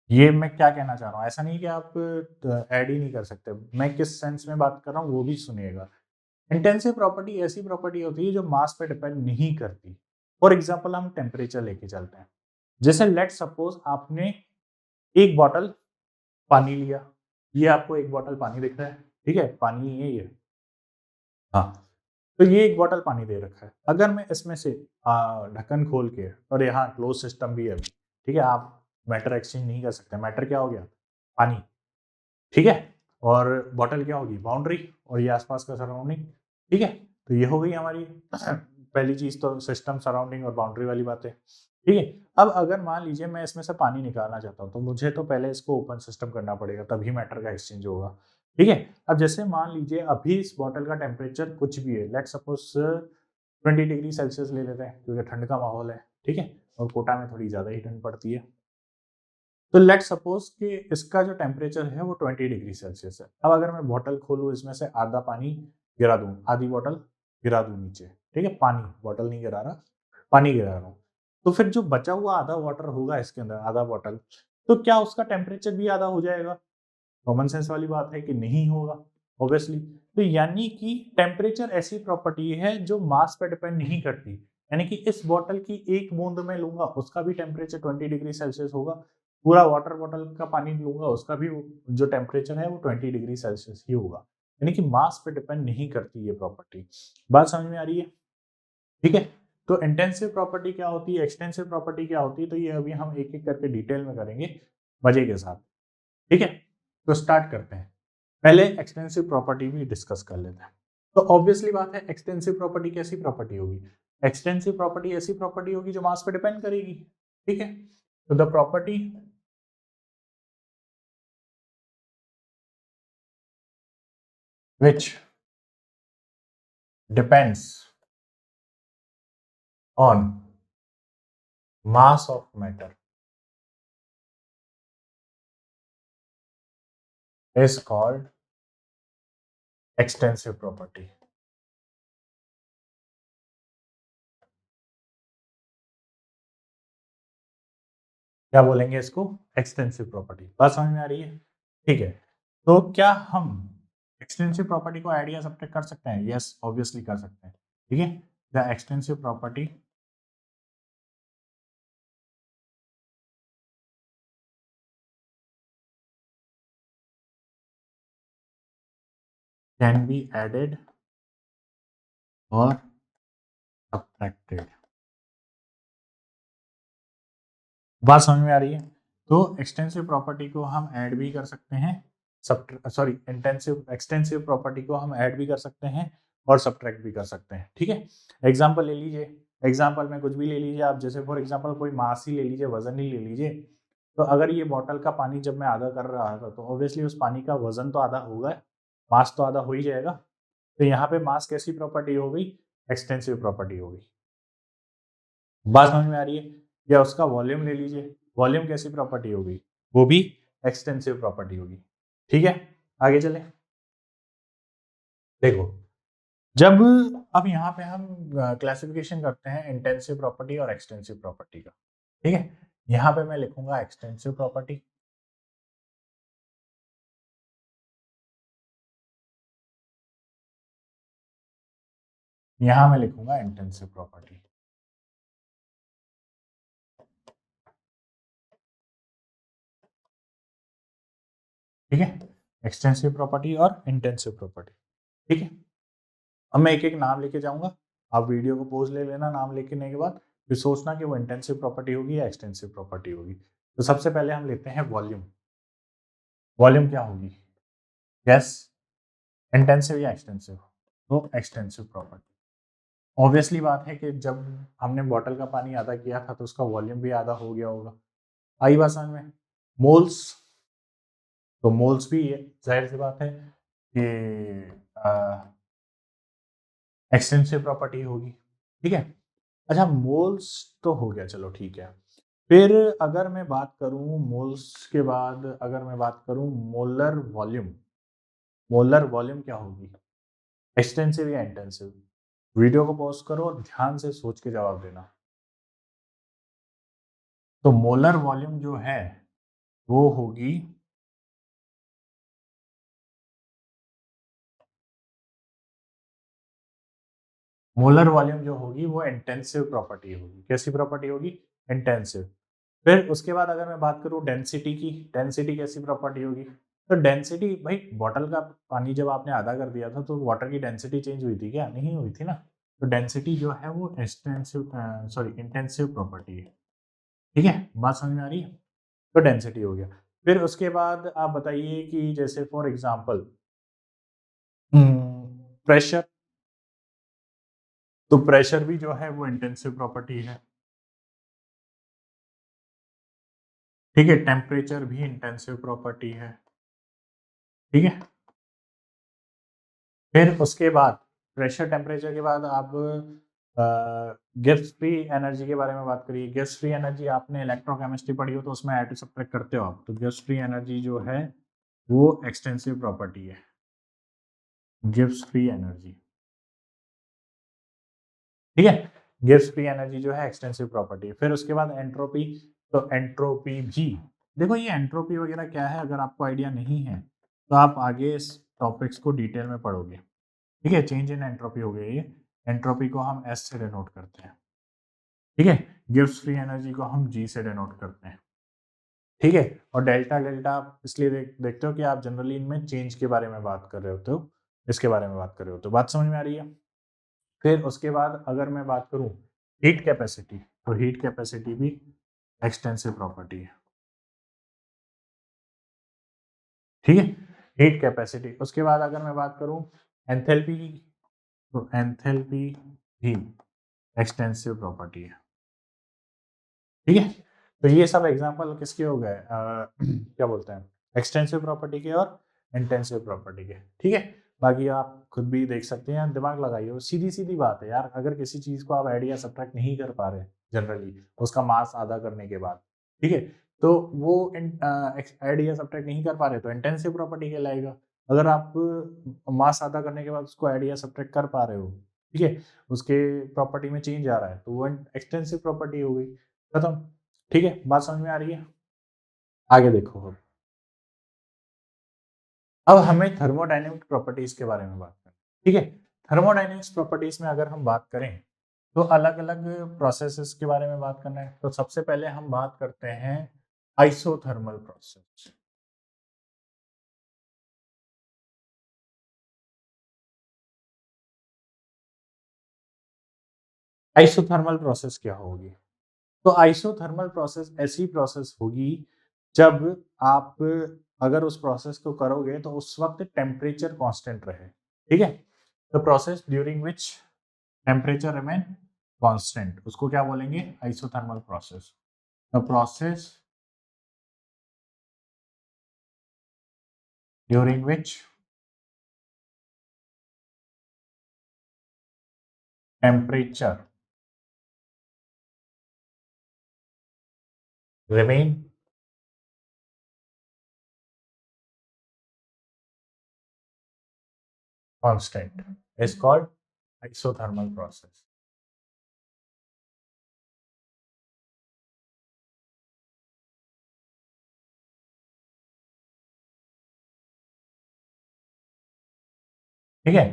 ये मैं क्या कहना चाह रहा हूँ, ऐसा नहीं कि आप ऐड ही नहीं कर सकते, मैं किस सेंस में बात कर रहा हूँ वो भी सुनिएगा। इंटेंसिव प्रॉपर्टी ऐसी प्रॉपर्टी होती है जो मास पे डिपेंड नहीं करती। फॉर एग्जाम्पल हम टेम्परेचर लेके चलते हैं। जैसे लेट सपोज आपने एक बॉटल पानी लिया, ये आपको एक बॉटल पानी दिख रहा है, ठीक है, पानी है ये, हाँ, तो ये एक बॉटल पानी दे रखा है। अगर मैं इसमें से ढक्कन खोल के, और यहाँ क्लोज सिस्टम भी है अभी, ठीक है, आप मैटर एक्सचेंज नहीं कर सकते। मैटर क्या हो गया? पानी। ठीक है, और बॉटल क्या होगी? बाउंड्री, और ये आसपास का सराउंडिंग। ठीक है, तो ये हो गई हमारी पहली चीज, तो सिस्टम, सराउंडिंग और बाउंड्री वाली बातें। ठीक है, अब अगर मान लीजिए मैं इसमें से पानी निकालना चाहता हूँ तो मुझे तो पहले इसको ओपन सिस्टम करना पड़ेगा, तभी मैटर का एक्सचेंज होगा। ठीक है, अब जैसे मान लीजिए अभी इस बॉटल का टेम्परेचर कुछ भी है, लेट सपोज 20 डिग्री सेल्सियस ले लेते हैं क्योंकि ठंड का माहौल है। ठीक है, और कोटा में थोड़ी ज्यादा ही ठंड पड़ती है। तो लेट सपोज कि इसका जो टेम्परेचर है वो 20 डिग्री सेल्सियस है। अब अगर मैं बॉटल खोलूँ, इसमें से आधा पानी गिरा दूं, आधी बॉटल गिरा दूं नीचे, ठीक है, पानी, बॉटल नहीं गिरा रहा, पानी गिरा रहा हूँ, तो फिर जो बचा हुआ आधा वाटर होगा इसके अंदर, आधा बॉटल, तो क्या उसका टेम्परेचर भी आधा हो जाएगा? कॉमन सेंस वाली बात है कि नहीं होगा, ऑब्वियसली। तो यानी कि टेम्परेचर ऐसी प्रॉपर्टी है जो मास पर डिपेंड नहीं करती। यानी कि इस बॉटल की एक बूंद में लूंगा उसका भी टेम्परेचर 20 डिग्री सेल्सियस होगा, पूरा वाटर बॉटल का पानी लूंगा उसका भी जो टेम्परेचर है वो 20 डिग्री सेल्सियस ही होगा। यानी कि मास पे डिपेंड नहीं करती ये प्रॉपर्टी। बात समझ में आ रही है? ठीक है, तो इंटेंसिव प्रॉपर्टी क्या होती है, एक्सटेंसिव प्रॉपर्टी क्या होती है, तो ये अभी हम एक एक करके डिटेल में करेंगे मजे के साथ। ठीक है, तो स्टार्ट करते हैं। पहले एक्सटेंसिव प्रॉपर्टी भी डिस्कस कर लेते हैं। तो ऑब्वियसली बात है, एक्सटेंसिव प्रॉपर्टी कैसी प्रॉपर्टी होगी? एक्सटेंसिव प्रॉपर्टी ऐसी प्रॉपर्टी होगी जो मास पे डिपेंड करेगी। ठीक है, तो the property which depends on mass of matter is called extensive property। क्या बोलेंगे इसको? Extensive property. बात समझ में आ रही है? ठीक है, तो क्या हम एक्सटेंसिव प्रॉपर्टी को ऐड या सब्ट्रैक्ट कर सकते हैं? यस, ऑब्वियसली कर सकते हैं। ठीक है, the extensive property can be added और सब्ट्रैक्टेड। बात समझ में आ रही है? तो एक्सटेंसिव प्रॉपर्टी को हम ऐड भी कर सकते हैं, एक्सटेंसिव प्रॉपर्टी को हम ऐड भी कर सकते हैं और सब्ट्रैक्ट भी कर सकते हैं। ठीक है, एग्जांपल ले लीजिए, एग्जांपल में कुछ भी ले लीजिए आप, जैसे फॉर एग्जांपल कोई मास ही ले लीजिए, वजन ही ले लीजिए। तो अगर ये बॉटल का पानी जब मैं आधा कर रहा था तो ऑब्वियसली उस पानी का वजन तो आधा होगा, मास तो आधा हो ही जाएगा। तो यहाँ पे मास कैसी प्रॉपर्टी हो गई? एक्सटेंसिव प्रॉपर्टी हो गई। बात समझ में आ रही है? या उसका वॉल्यूम ले लीजिए, वॉल्यूम कैसी प्रॉपर्टी होगी? वो भी एक्सटेंसिव प्रॉपर्टी होगी। ठीक है, आगे चले। देखो, जब अब यहाँ पे हम क्लासिफिकेशन करते हैं इंटेंसिव प्रॉपर्टी और एक्सटेंसिव प्रॉपर्टी का। ठीक है, यहाँ पे मैं लिखूंगा एक्सटेंसिव प्रॉपर्टी, यहाँ मैं लिखूंगा इंटेंसिव प्रॉपर्टी। ठीक है, एक्सटेंसिव प्रॉपर्टी और इंटेंसिव प्रॉपर्टी। ठीक है, अब मैं एक एक नाम लेके जाऊंगा, आप वीडियो को पॉज ले लेना नाम लिखने के बाद, फिर सोचना कि वो इंटेंसिव प्रॉपर्टी होगी या एक्सटेंसिव प्रॉपर्टी होगी। तो सबसे पहले हम लेते हैं वॉल्यूम। वॉल्यूम क्या होगी? गैस, इंटेंसिव या एक्सटेंसिव? तो एक्सटेंसिव प्रॉपर्टी। ऑब्वियसली बात है कि जब हमने बॉटल का पानी आधा किया था तो उसका वॉल्यूम भी आधा हो गया होगा। आई बात समझ में? मोल्स, तो मोल्स भी है, जाहिर सी बात है कि एक्सटेंसिव प्रॉपर्टी होगी। ठीक है, अच्छा मोल्स तो हो गया, चलो ठीक है। फिर अगर मैं बात करूं मोल्स के बाद, अगर मैं बात करूं मोलर वॉल्यूम, मोलर वॉल्यूम क्या होगी? एक्सटेंसिव या इंटेंसिव? वीडियो को पॉज करो और ध्यान से सोच के जवाब देना। तो मोलर वॉल्यूम जो है वो होगी, मोलर वॉल्यूम जो होगी वो इंटेंसिव प्रॉपर्टी होगी। कैसी प्रॉपर्टी होगी? इंटेंसिव। फिर उसके बाद अगर मैं बात करूं डेंसिटी की, डेंसिटी कैसी प्रॉपर्टी होगी? तो डेंसिटी, भाई बॉटल का पानी जब आपने आधा कर दिया था तो वाटर की डेंसिटी चेंज हुई थी क्या? नहीं हुई थी ना। तो डेंसिटी जो है वो एक्सटेंसिव इंटेंसिव प्रॉपर्टी है। ठीक है, बात समझ में आ रही है? तो डेंसिटी हो गया। फिर उसके बाद आप बताइए कि जैसे फॉर एग्जांपल प्रेशर, तो प्रेशर भी जो है वो इंटेंसिव प्रॉपर्टी है। ठीक है, टेम्परेचर भी इंटेंसिव प्रॉपर्टी है। ठीक है, फिर उसके बाद प्रेशर टेम्परेचर के बाद आप गिब्स फ्री एनर्जी के बारे में बात करिए। गिब्स फ्री एनर्जी आपने इलेक्ट्रोकेमिस्ट्री पढ़ी हो तो उसमें ऐड सब्ट्रैक्ट करते हो आप, तो गिब्स फ्री एनर्जी जो है वो एक्सटेंसिव प्रॉपर्टी है। गिब्स फ्री एनर्जी, ठीक है, गिब्स फ्री एनर्जी जो है एक्सटेंसिव प्रॉपर्टी है। फिर उसके बाद एंट्रोपी, तो एंट्रोपी भी, देखो ये एंट्रोपी वगैरह क्या है अगर आपको आइडिया नहीं है तो आप आगे इस टॉपिक्स को डिटेल में पढ़ोगे। ठीक है, चेंज इन एंट्रोपी हो गई ये, एंट्रोपी को हम एस से डिनोट करते हैं। ठीक है, गिब्स फ्री एनर्जी को हम जी से डिनोट करते हैं। ठीक है, और डेल्टा डेल्टा आप इसलिए देखते हो कि आप जनरली इनमें चेंज के बारे में बात कर रहे होते हो, इसके बारे में बात कर रहे हो, तो बात समझ में आ रही है? फिर उसके बाद अगर मैं बात करूं हीट कैपेसिटी, तो हीट कैपेसिटी भी एक्सटेंसिव प्रॉपर्टी है। ठीक है, हीट कैपेसिटी। उसके बाद अगर मैं बात करूं एंथैल्पी की, तो एंथैल्पी भी एक्सटेंसिव प्रॉपर्टी है। ठीक है, तो ये सब एग्जांपल किसके हो गए क्या बोलते हैं, एक्सटेंसिव प्रॉपर्टी के और इंटेंसिव प्रॉपर्टी के। ठीक है, बाकी आप खुद भी देख सकते हैं, दिमाग लगाइए। सीधी सीधी बात है यार, अगर किसी चीज को आप ऐड या सब्ट्रैक्ट नहीं कर पा रहे जनरली उसका मास आधा करने के बाद, ठीक है, तो वो ऐड या सब्ट्रैक्ट नहीं कर पा रहे तो इंटेंसिव प्रॉपर्टी कहलाएगा। अगर आप मास आधा करने के बाद उसको ऐड या सब्ट्रैक्ट कर पा रहे हो, ठीक है, उसके प्रॉपर्टी में चेंज आ रहा है, तो वो एक्सटेंसिव प्रॉपर्टी हो गई। खत्म। ठीक है, बात समझ में आ रही है? आगे देखो, अब हमें थर्मोडायनेमिक प्रॉपर्टीज के बारे में बात करें। ठीक है, थर्मोडायनेमिक्स प्रॉपर्टीज में अगर हम बात करें तो अलग अलग प्रोसेसेस के बारे में बात करना है। तो सबसे पहले हम बात करते हैं आइसोथर्मल प्रोसेस। आइसोथर्मल प्रोसेस क्या होगी? तो आइसोथर्मल प्रोसेस ऐसी प्रोसेस होगी जब आप अगर उस प्रोसेस को करोगे तो उस वक्त टेम्परेचर कांस्टेंट रहे, ठीक है? The process during which temperature remain constant, उसको क्या बोलेंगे? Isothermal process. The process during which temperature remain constant is called isothermal process. ठीक है?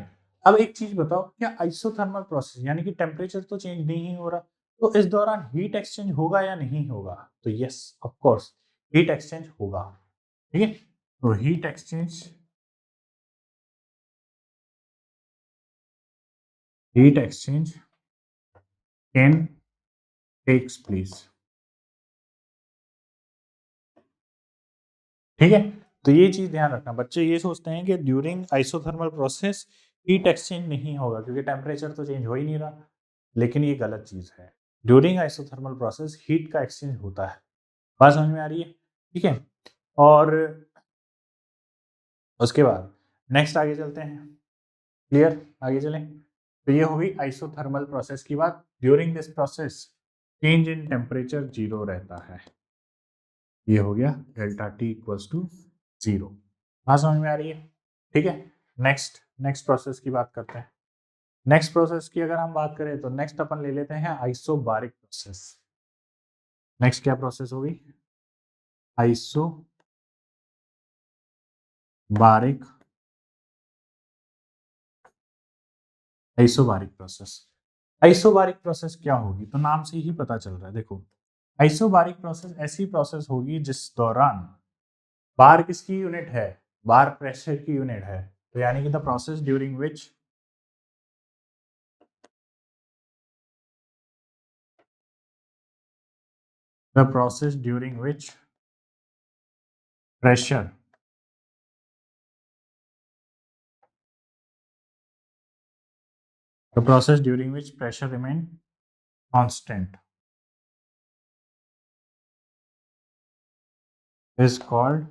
अब एक चीज बताओ, क्या आइसोथर्मल प्रोसेस यानी कि टेम्परेचर तो चेंज नहीं हो रहा, तो इस दौरान हीट एक्सचेंज होगा या नहीं होगा? तो yes, of course heat exchange होगा। ठीक है, तो heat exchange can takes place. ठीक है, तो ये चीज ध्यान रखना। बच्चे ये सोचते हैं कि during isothermal process heat exchange नहीं होगा क्योंकि टेम्परेचर तो चेंज हो ही नहीं रहा, लेकिन ये गलत चीज है। ड्यूरिंग आइसोथर्मल प्रोसेस हीट का एक्सचेंज होता है। बात समझ में आ रही है? ठीक है, और उसके बाद नेक्स्ट आगे चलते हैं। क्लियर? आगे चलें। तो ये होगी आइसोथर्मल प्रोसेस की बात। During this process change in temperature zero रहता है। ये हो गया delta T equals to zero. बात समझ में आ रही है? ठीक है, नेक्स्ट नेक्स्ट प्रोसेस की बात करते हैं। नेक्स्ट प्रोसेस की अगर हम बात करें तो नेक्स्ट अपन ले लेते हैं आइसोबारिक प्रोसेस। नेक्स्ट क्या प्रोसेस होगी? Isobaric isobaric process. Isobaric process क्या होगी? तो नाम से ही पता चल रहा है। देखो, आइसोबारिक प्रोसेस ऐसी प्रोसेस होगी जिस दौरान बार किसकी यूनिट है? बार प्रेशर की यूनिट है। तो यानी कि the process during which the process during which pressure the process during which pressure remain constant is called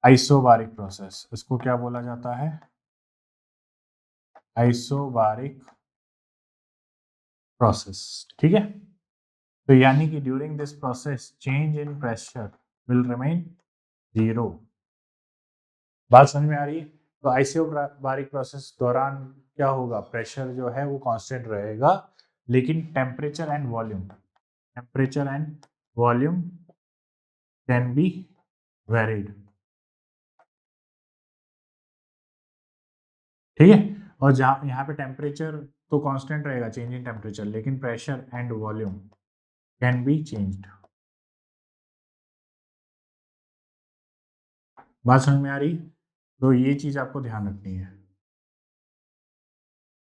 isobaric process. इसको क्या बोला जाता है? Isobaric process. ठीक है, तो यानी कि during this process change in pressure will remain zero. बात समझ में आ रही है? तो आइसोबारिक प्रोसेस दौरान क्या होगा? प्रेशर जो है वो कांस्टेंट रहेगा, लेकिन temperature and volume can be varied. ठीक है, और जहां यहाँ पे टेम्परेचर तो कांस्टेंट रहेगा, चेंज इन टेम्परेचर, लेकिन pressure and volume can be changed. बात समझ में आ रही? तो ये चीज आपको ध्यान रखनी है।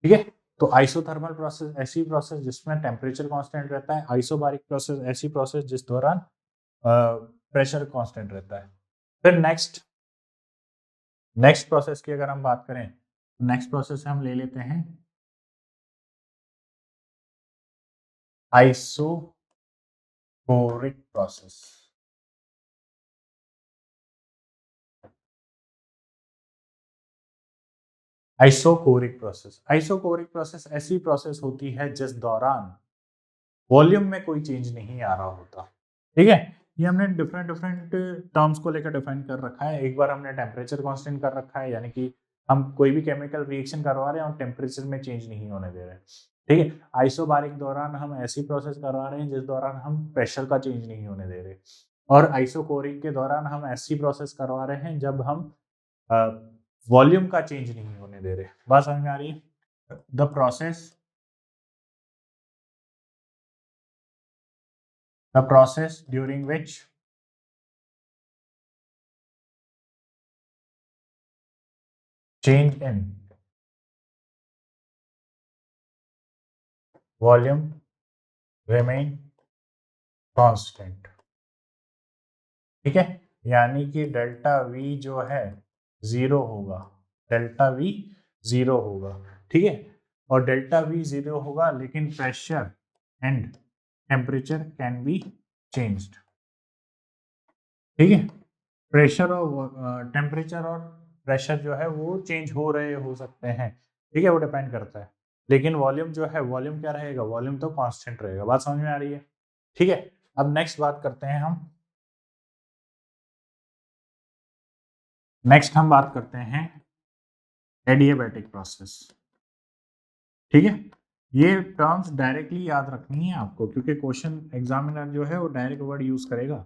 ठीक है, तो आइसोथर्मल प्रोसेस ऐसी प्रोसेस जिसमें टेम्परेचर कांस्टेंट रहता है। आइसोबारिक प्रोसेस ऐसी प्रोसेस जिस दौरान प्रेशर कांस्टेंट रहता है। फिर नेक्स्ट प्रोसेस की अगर हम बात करें, नेक्स्ट प्रोसेस हम ले लेते हैं आइसोकोरिक प्रोसेस। आइसोकोरिक प्रोसेस ऐसी प्रोसेस होती है जिस दौरान वॉल्यूम में कोई चेंज नहीं आ रहा होता। ठीक है, ये हमने डिफरेंट डिफरेंट टर्म्स को लेकर डिफाइन कर रखा है। एक बार हमने टेम्परेचर कांस्टेंट कर रखा है, यानी कि हम कोई भी केमिकल रिएक्शन करवा रहे हैं और टेम्परेचर में चेंज नहीं होने दे रहे हैं। ठीक है, आइसोबारिक दौरान हम ऐसी प्रोसेस करवा रहे हैं जिस दौरान हम प्रेशर का चेंज नहीं होने दे रहे, और आइसोकोरिक के दौरान हम ऐसी प्रोसेस करवा रहे हैं जब हम वॉल्यूम का चेंज नहीं होने दे रहे। बात समझ में आ रही है? The process during which change in volume remain constant. ठीक है, यानी कि डेल्टा वी जो है 0 होगा, डेल्टा वी 0 होगा। ठीक है, और डेल्टा वी 0 होगा, लेकिन pressure and temperature can be changed. ठीक है, प्रेशर और टेम्परेचर और प्रेशर जो है वो चेंज हो सकते हैं। ठीक है, वो डिपेंड करता है, लेकिन वॉल्यूम जो है, वॉल्यूम क्या रहेगा, वॉल्यूम तो कांस्टेंट रहेगा। बात समझ में आ रही है? ठीक है, अब नेक्स्ट बात करते हैं हम, बात करते हैं एडियाबैटिक प्रोसेस। ठीक है, ये टर्म्स डायरेक्टली याद रखनी है आपको, क्योंकि क्वेश्चन एग्जामिनर जो है वो डायरेक्ट वर्ड यूज करेगा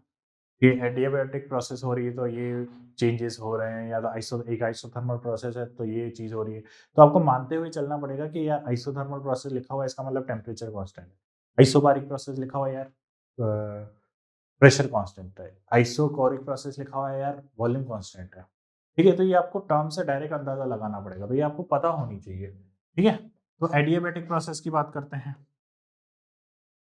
कि एडियाबैटिक प्रोसेस हो रही है तो ये चेंजेस हो रहे हैं, या तो एक आइसोथर्मल प्रोसेस है तो ये चीज हो रही है। तो आपको मानते हुए चलना पड़ेगा कि यार आइसोथर्मल प्रोसेस लिखा हुआ है, इसका मतलब टेम्परेचर कांस्टेंट है। आइसोबारिक प्रोसेस लिखा हुआ है यार, प्रेशर कांस्टेंट है। आइसोकोरिक प्रोसेस लिखा हुआ है यार, वॉल्यूम कांस्टेंट है। ठीक है, तो ये आपको टर्म से डायरेक्ट अंदाजा लगाना पड़ेगा, तो ये आपको पता होनी चाहिए। ठीक है, तो एडियाबैटिक प्रोसेस की बात करते हैं।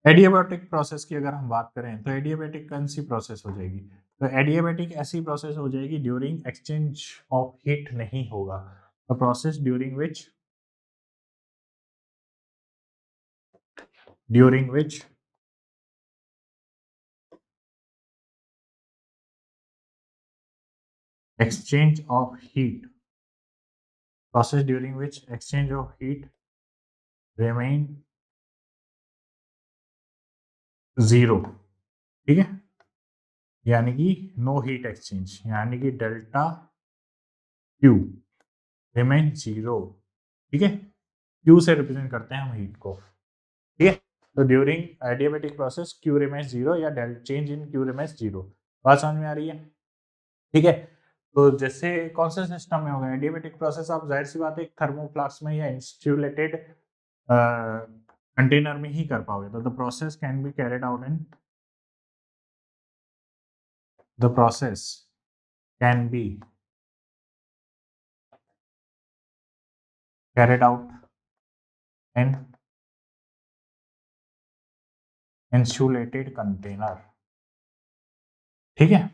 एडियाबैटिक प्रोसेस की अगर हम बात करें तो एडियाबैटिक कौन सी प्रोसेस हो जाएगी? तो एडियाबैटिक ऐसी प्रोसेस हो जाएगी ड्यूरिंग एक्सचेंज ऑफ हीट नहीं होगा। The process during which exchange of heat process during which exchange of heat remain zero। ठीक है, यानी कि नो हीट एक्सचेंज, यानी कि डेल्टा क्यू रिमेन जीरो। ठीक है, क्यू से रिप्रेजेंट करते हैं हम हीट को। ठीक है, तो during adiabatic process Q remains zero या change in Q remains zero. बात समझ में आ रही है? ठीक है, तो जैसे कौन से सिस्टम में होगा एडियाबैटिक प्रोसेस, आप जाहिर सी बात है थर्मोफ्लास्क में या इंस्यूलेटेड कंटेनर में ही कर पाओगे। तो the process can be carried out in the process can be carried out in insulated container. ठीक है,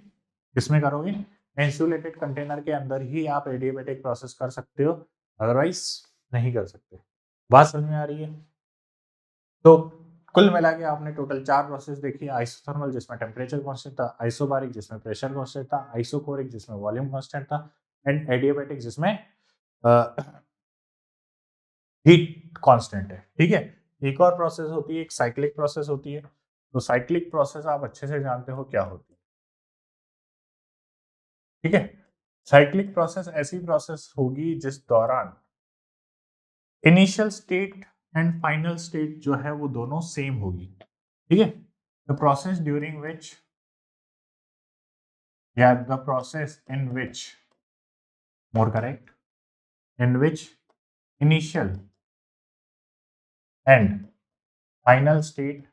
किसमें करोगे? इंसुलेटेड कंटेनर के अंदर ही आप एडियाबैटिक प्रोसेस कर सकते हो, अदरवाइज नहीं कर सकते। बात समझ में आ रही है? तो कुल मिला के आपने टोटल 4 प्रोसेस देखी। आइसोथर्मल जिसमें टेम्परेचर कांस्टेंट था, आइसोबारिक जिसमें प्रेशर कांस्टेंट था, आइसोकोरिक जिसमें वॉल्यूम कांस्टेंट था, एंड एडियाबैटिक जिसमें हीट कांस्टेंट है। ठीक है, एक और प्रोसेस होती है, एक साइक्लिक प्रोसेस होती है। तो साइक्लिक प्रोसेस आप अच्छे से जानते हो क्या होती है। ठीक है, साइक्लिक प्रोसेस ऐसी प्रोसेस होगी जिस दौरान initial state and final state जो है वो दोनों सेम होगी। ठीक है, द प्रोसेस ड्यूरिंग विच या the process in which, more correct, in which initial and final state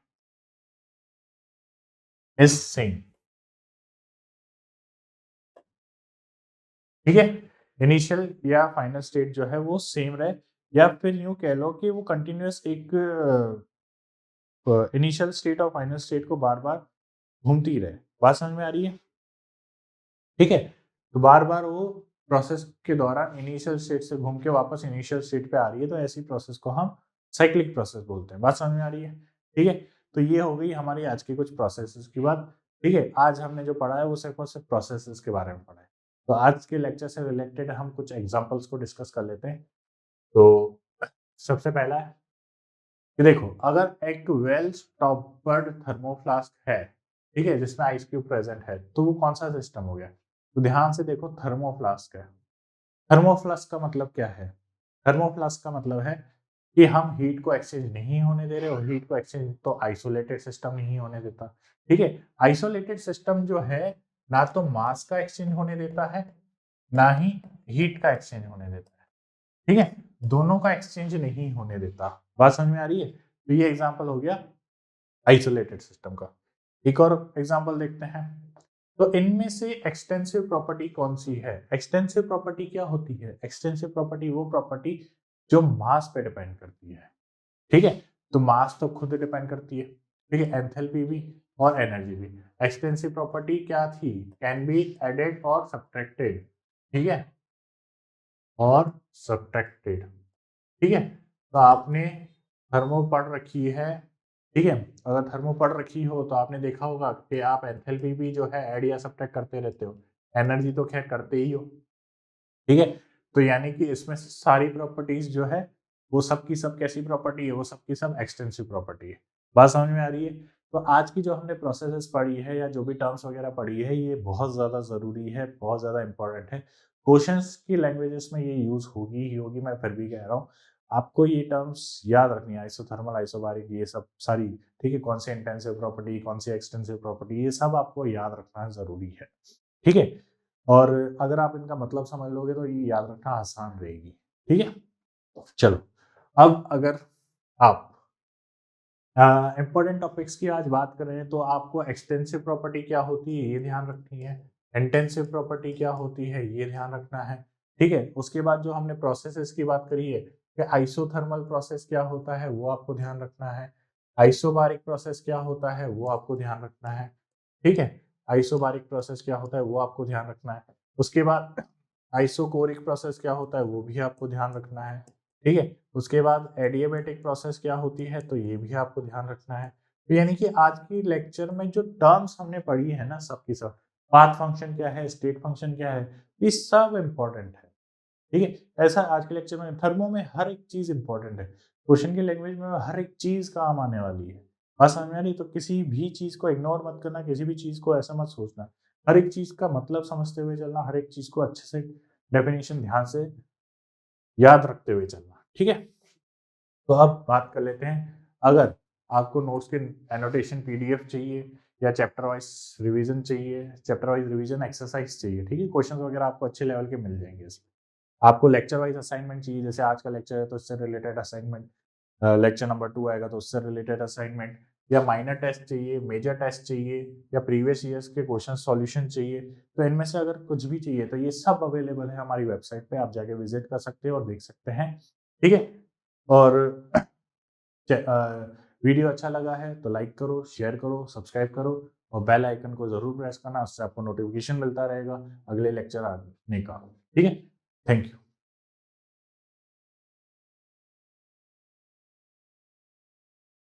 is same. ठीक है, इनिशियल या फाइनल स्टेट जो है वो सेम रहे, या फिर यूं कह लो कि वो कंटिन्यूअस एक इनिशियल स्टेट और फाइनल स्टेट को बार बार घूमती रहे। बात समझ में आ रही है? ठीक है, तो बार बार वो प्रोसेस के दौरान इनिशियल स्टेट से घूम के वापस इनिशियल स्टेट पे आ रही है, तो ऐसी प्रोसेस को हम साइक्लिक प्रोसेस बोलते हैं। बात समझ में आ रही है? ठीक है, तो ये हो गई हमारी आज की कुछ प्रोसेसेस की बात। ठीक है, आज हमने जो पढ़ा है वो सिर्फ और सिर्फ प्रोसेसेस के बारे में पढ़ा है। तो आज के लेक्चर से रिलेटेड हम कुछ एग्जाम्पल्स को डिस्कस कर लेते हैं। तो सबसे पहला है कि देखो, अगर एक वेल स्टॉपर्ड थर्मोफ्लास्क है, ठीक है, जिसमें आइस क्यूब प्रेजेंट है, तो वो कौन सा सिस्टम हो गया? तो ध्यान से देखो, थर्मोफ्लास्क है। थर्मोफ्लास्क का मतलब क्या है? थर्मोफ्लास्क का मतलब है कि हम हीट को एक्सचेंज नहीं होने दे रहे, और हीट को एक्सचेंज तो आइसोलेटेड सिस्टम नहीं होने देता। ठीक है, आइसोलेटेड सिस्टम जो है ना तो मास का एक्सचेंज होने देता है, ना ही हीट का एक्सचेंज होने देता है। ठीक है, दोनों का एक्सचेंज नहीं होने देता। बात समझ में आ रही है? तो ये एग्जांपल हो गया आइसोलेटेड सिस्टम का। एक और एग्जांपल देखते हैं। तो इनमें से एक्सटेंसिव प्रॉपर्टी कौन सी है? एक्सटेंसिव प्रॉपर्टी क्या होती है? एक्सटेंसिव प्रॉपर्टी वो प्रॉपर्टी जो मास पे डिपेंड करती है। ठीक है, तो मास तो खुद डिपेंड करती है, ठीक है, एंथैल्पी भी और एनर्जी भी। एक्सटेंसिव प्रॉपर्टी क्या थी, कैन बी एडेड और सब्ट्रैक्टेड, ठीक है, और सब्ट्रैक्टेड, ठीक है। तो आपने थर्मो पढ़ रखी है, ठीक है, अगर थर्मो पढ़ रखी हो तो आपने देखा होगा कि आप एंथैल्पी भी जो है ऐड या सब्ट्रैक्ट करते रहते हो, एनर्जी तो खैर करते ही हो, ठीक है। तो यानी कि इसमें सारी प्रॉपर्टीज जो है वो सब की सब कैसी प्रॉपर्टी है, वो सब की सब एक्सटेंसिव प्रॉपर्टी है। बात समझ में आ रही है? तो आज की जो हमने प्रोसेसेस पढ़ी है या जो भी टर्म्स वगैरह पढ़ी है, ये बहुत ज़्यादा ज़रूरी है, बहुत ज़्यादा इंपॉर्टेंट है। क्वेश्चंस की लैंग्वेजेस में ये यूज़ होगी ही होगी, मैं फिर भी कह रहा हूँ आपको ये टर्म्स याद रखनी है, आइसोथर्मल, आइसोबारिक, ये सब सारी, ठीक है, कौन सी इंटेंसिव प्रॉपर्टी, कौन सी एक्सटेंसिव प्रॉपर्टी, ये सब आपको याद रखना ज़रूरी है, ठीक है। और अगर आप इनका मतलब समझ लोगे तो ये याद रखना आसान रहेगी, ठीक है। चलो, अब अगर आप इंपॉर्टेंट टॉपिक्स की आज बात करें तो आपको एक्सटेंसिव प्रॉपर्टी क्या होती है ये ध्यान रखनी है, इंटेंसिव प्रॉपर्टी क्या होती है ये ध्यान रखना है, ठीक है। उसके बाद जो हमने प्रोसेसेस की बात करी है कि आइसोथर्मल प्रोसेस क्या होता है वो आपको ध्यान रखना है, आइसोबारिक प्रोसेस क्या होता है वो आपको ध्यान रखना है, ठीक है। आइसोबारिक प्रोसेस क्या होता है वो आपको ध्यान रखना है। उसके बाद आइसोकोरिक प्रोसेस क्या होता है वो भी आपको ध्यान रखना है, ठीक है। उसके बाद एडियाबैटिक प्रोसेस क्या होती है तो ये भी आपको ध्यान रखना है। तो यानी कि आज की लेक्चर में जो टर्म्स हमने पढ़ी है ना, सब की सब, पाथ फंक्शन क्या है, स्टेट फंक्शन क्या है, ये सब इंपॉर्टेंट है, ठीक है। ऐसा आज के लेक्चर में थर्मो में हर एक चीज इंपॉर्टेंट है, क्वेश्चन की लैंग्वेज में हर एक चीज काम आने वाली है। बात समझ में आ रही? तो किसी भी चीज को इग्नोर मत करना, किसी भी चीज को ऐसा मत सोचना, हर एक चीज का मतलब समझते हुए चलना, हर एक चीज को अच्छे से डेफिनेशन ध्यान से याद रखते हुए चलना, ठीक है। तो अब बात कर लेते हैं, अगर आपको नोट्स के एनोटेशन पीडीएफ चाहिए या चैप्टर वाइज रिवीजन चाहिए, चैप्टर वाइज रिवीजन एक्सरसाइज चाहिए, ठीक है, क्वेश्चन वगैरह आपको अच्छे लेवल के मिल जाएंगे इसमें। आपको लेक्चर वाइज असाइनमेंट चाहिए, जैसे आज का लेक्चर है तो इससे रिलेटेड असाइनमेंट, लेक्चर नंबर 2 आएगा तो उससे रिलेटेड असाइनमेंट, या माइनर टेस्ट चाहिए, मेजर टेस्ट चाहिए, या प्रीवियस ईयर्स के क्वेश्चन सॉल्यूशन चाहिए, तो इनमें से अगर कुछ भी चाहिए तो ये सब अवेलेबल है हमारी वेबसाइट पे, आप जाके विजिट कर सकते हैं और देख सकते हैं, ठीक है। और वीडियो अच्छा लगा है तो लाइक करो, शेयर करो, सब्सक्राइब करो और बेल आइकन को जरूर प्रेस करना, उससे आपको नोटिफिकेशन मिलता रहेगा अगले लेक्चर आने का, ठीक है। Thank you.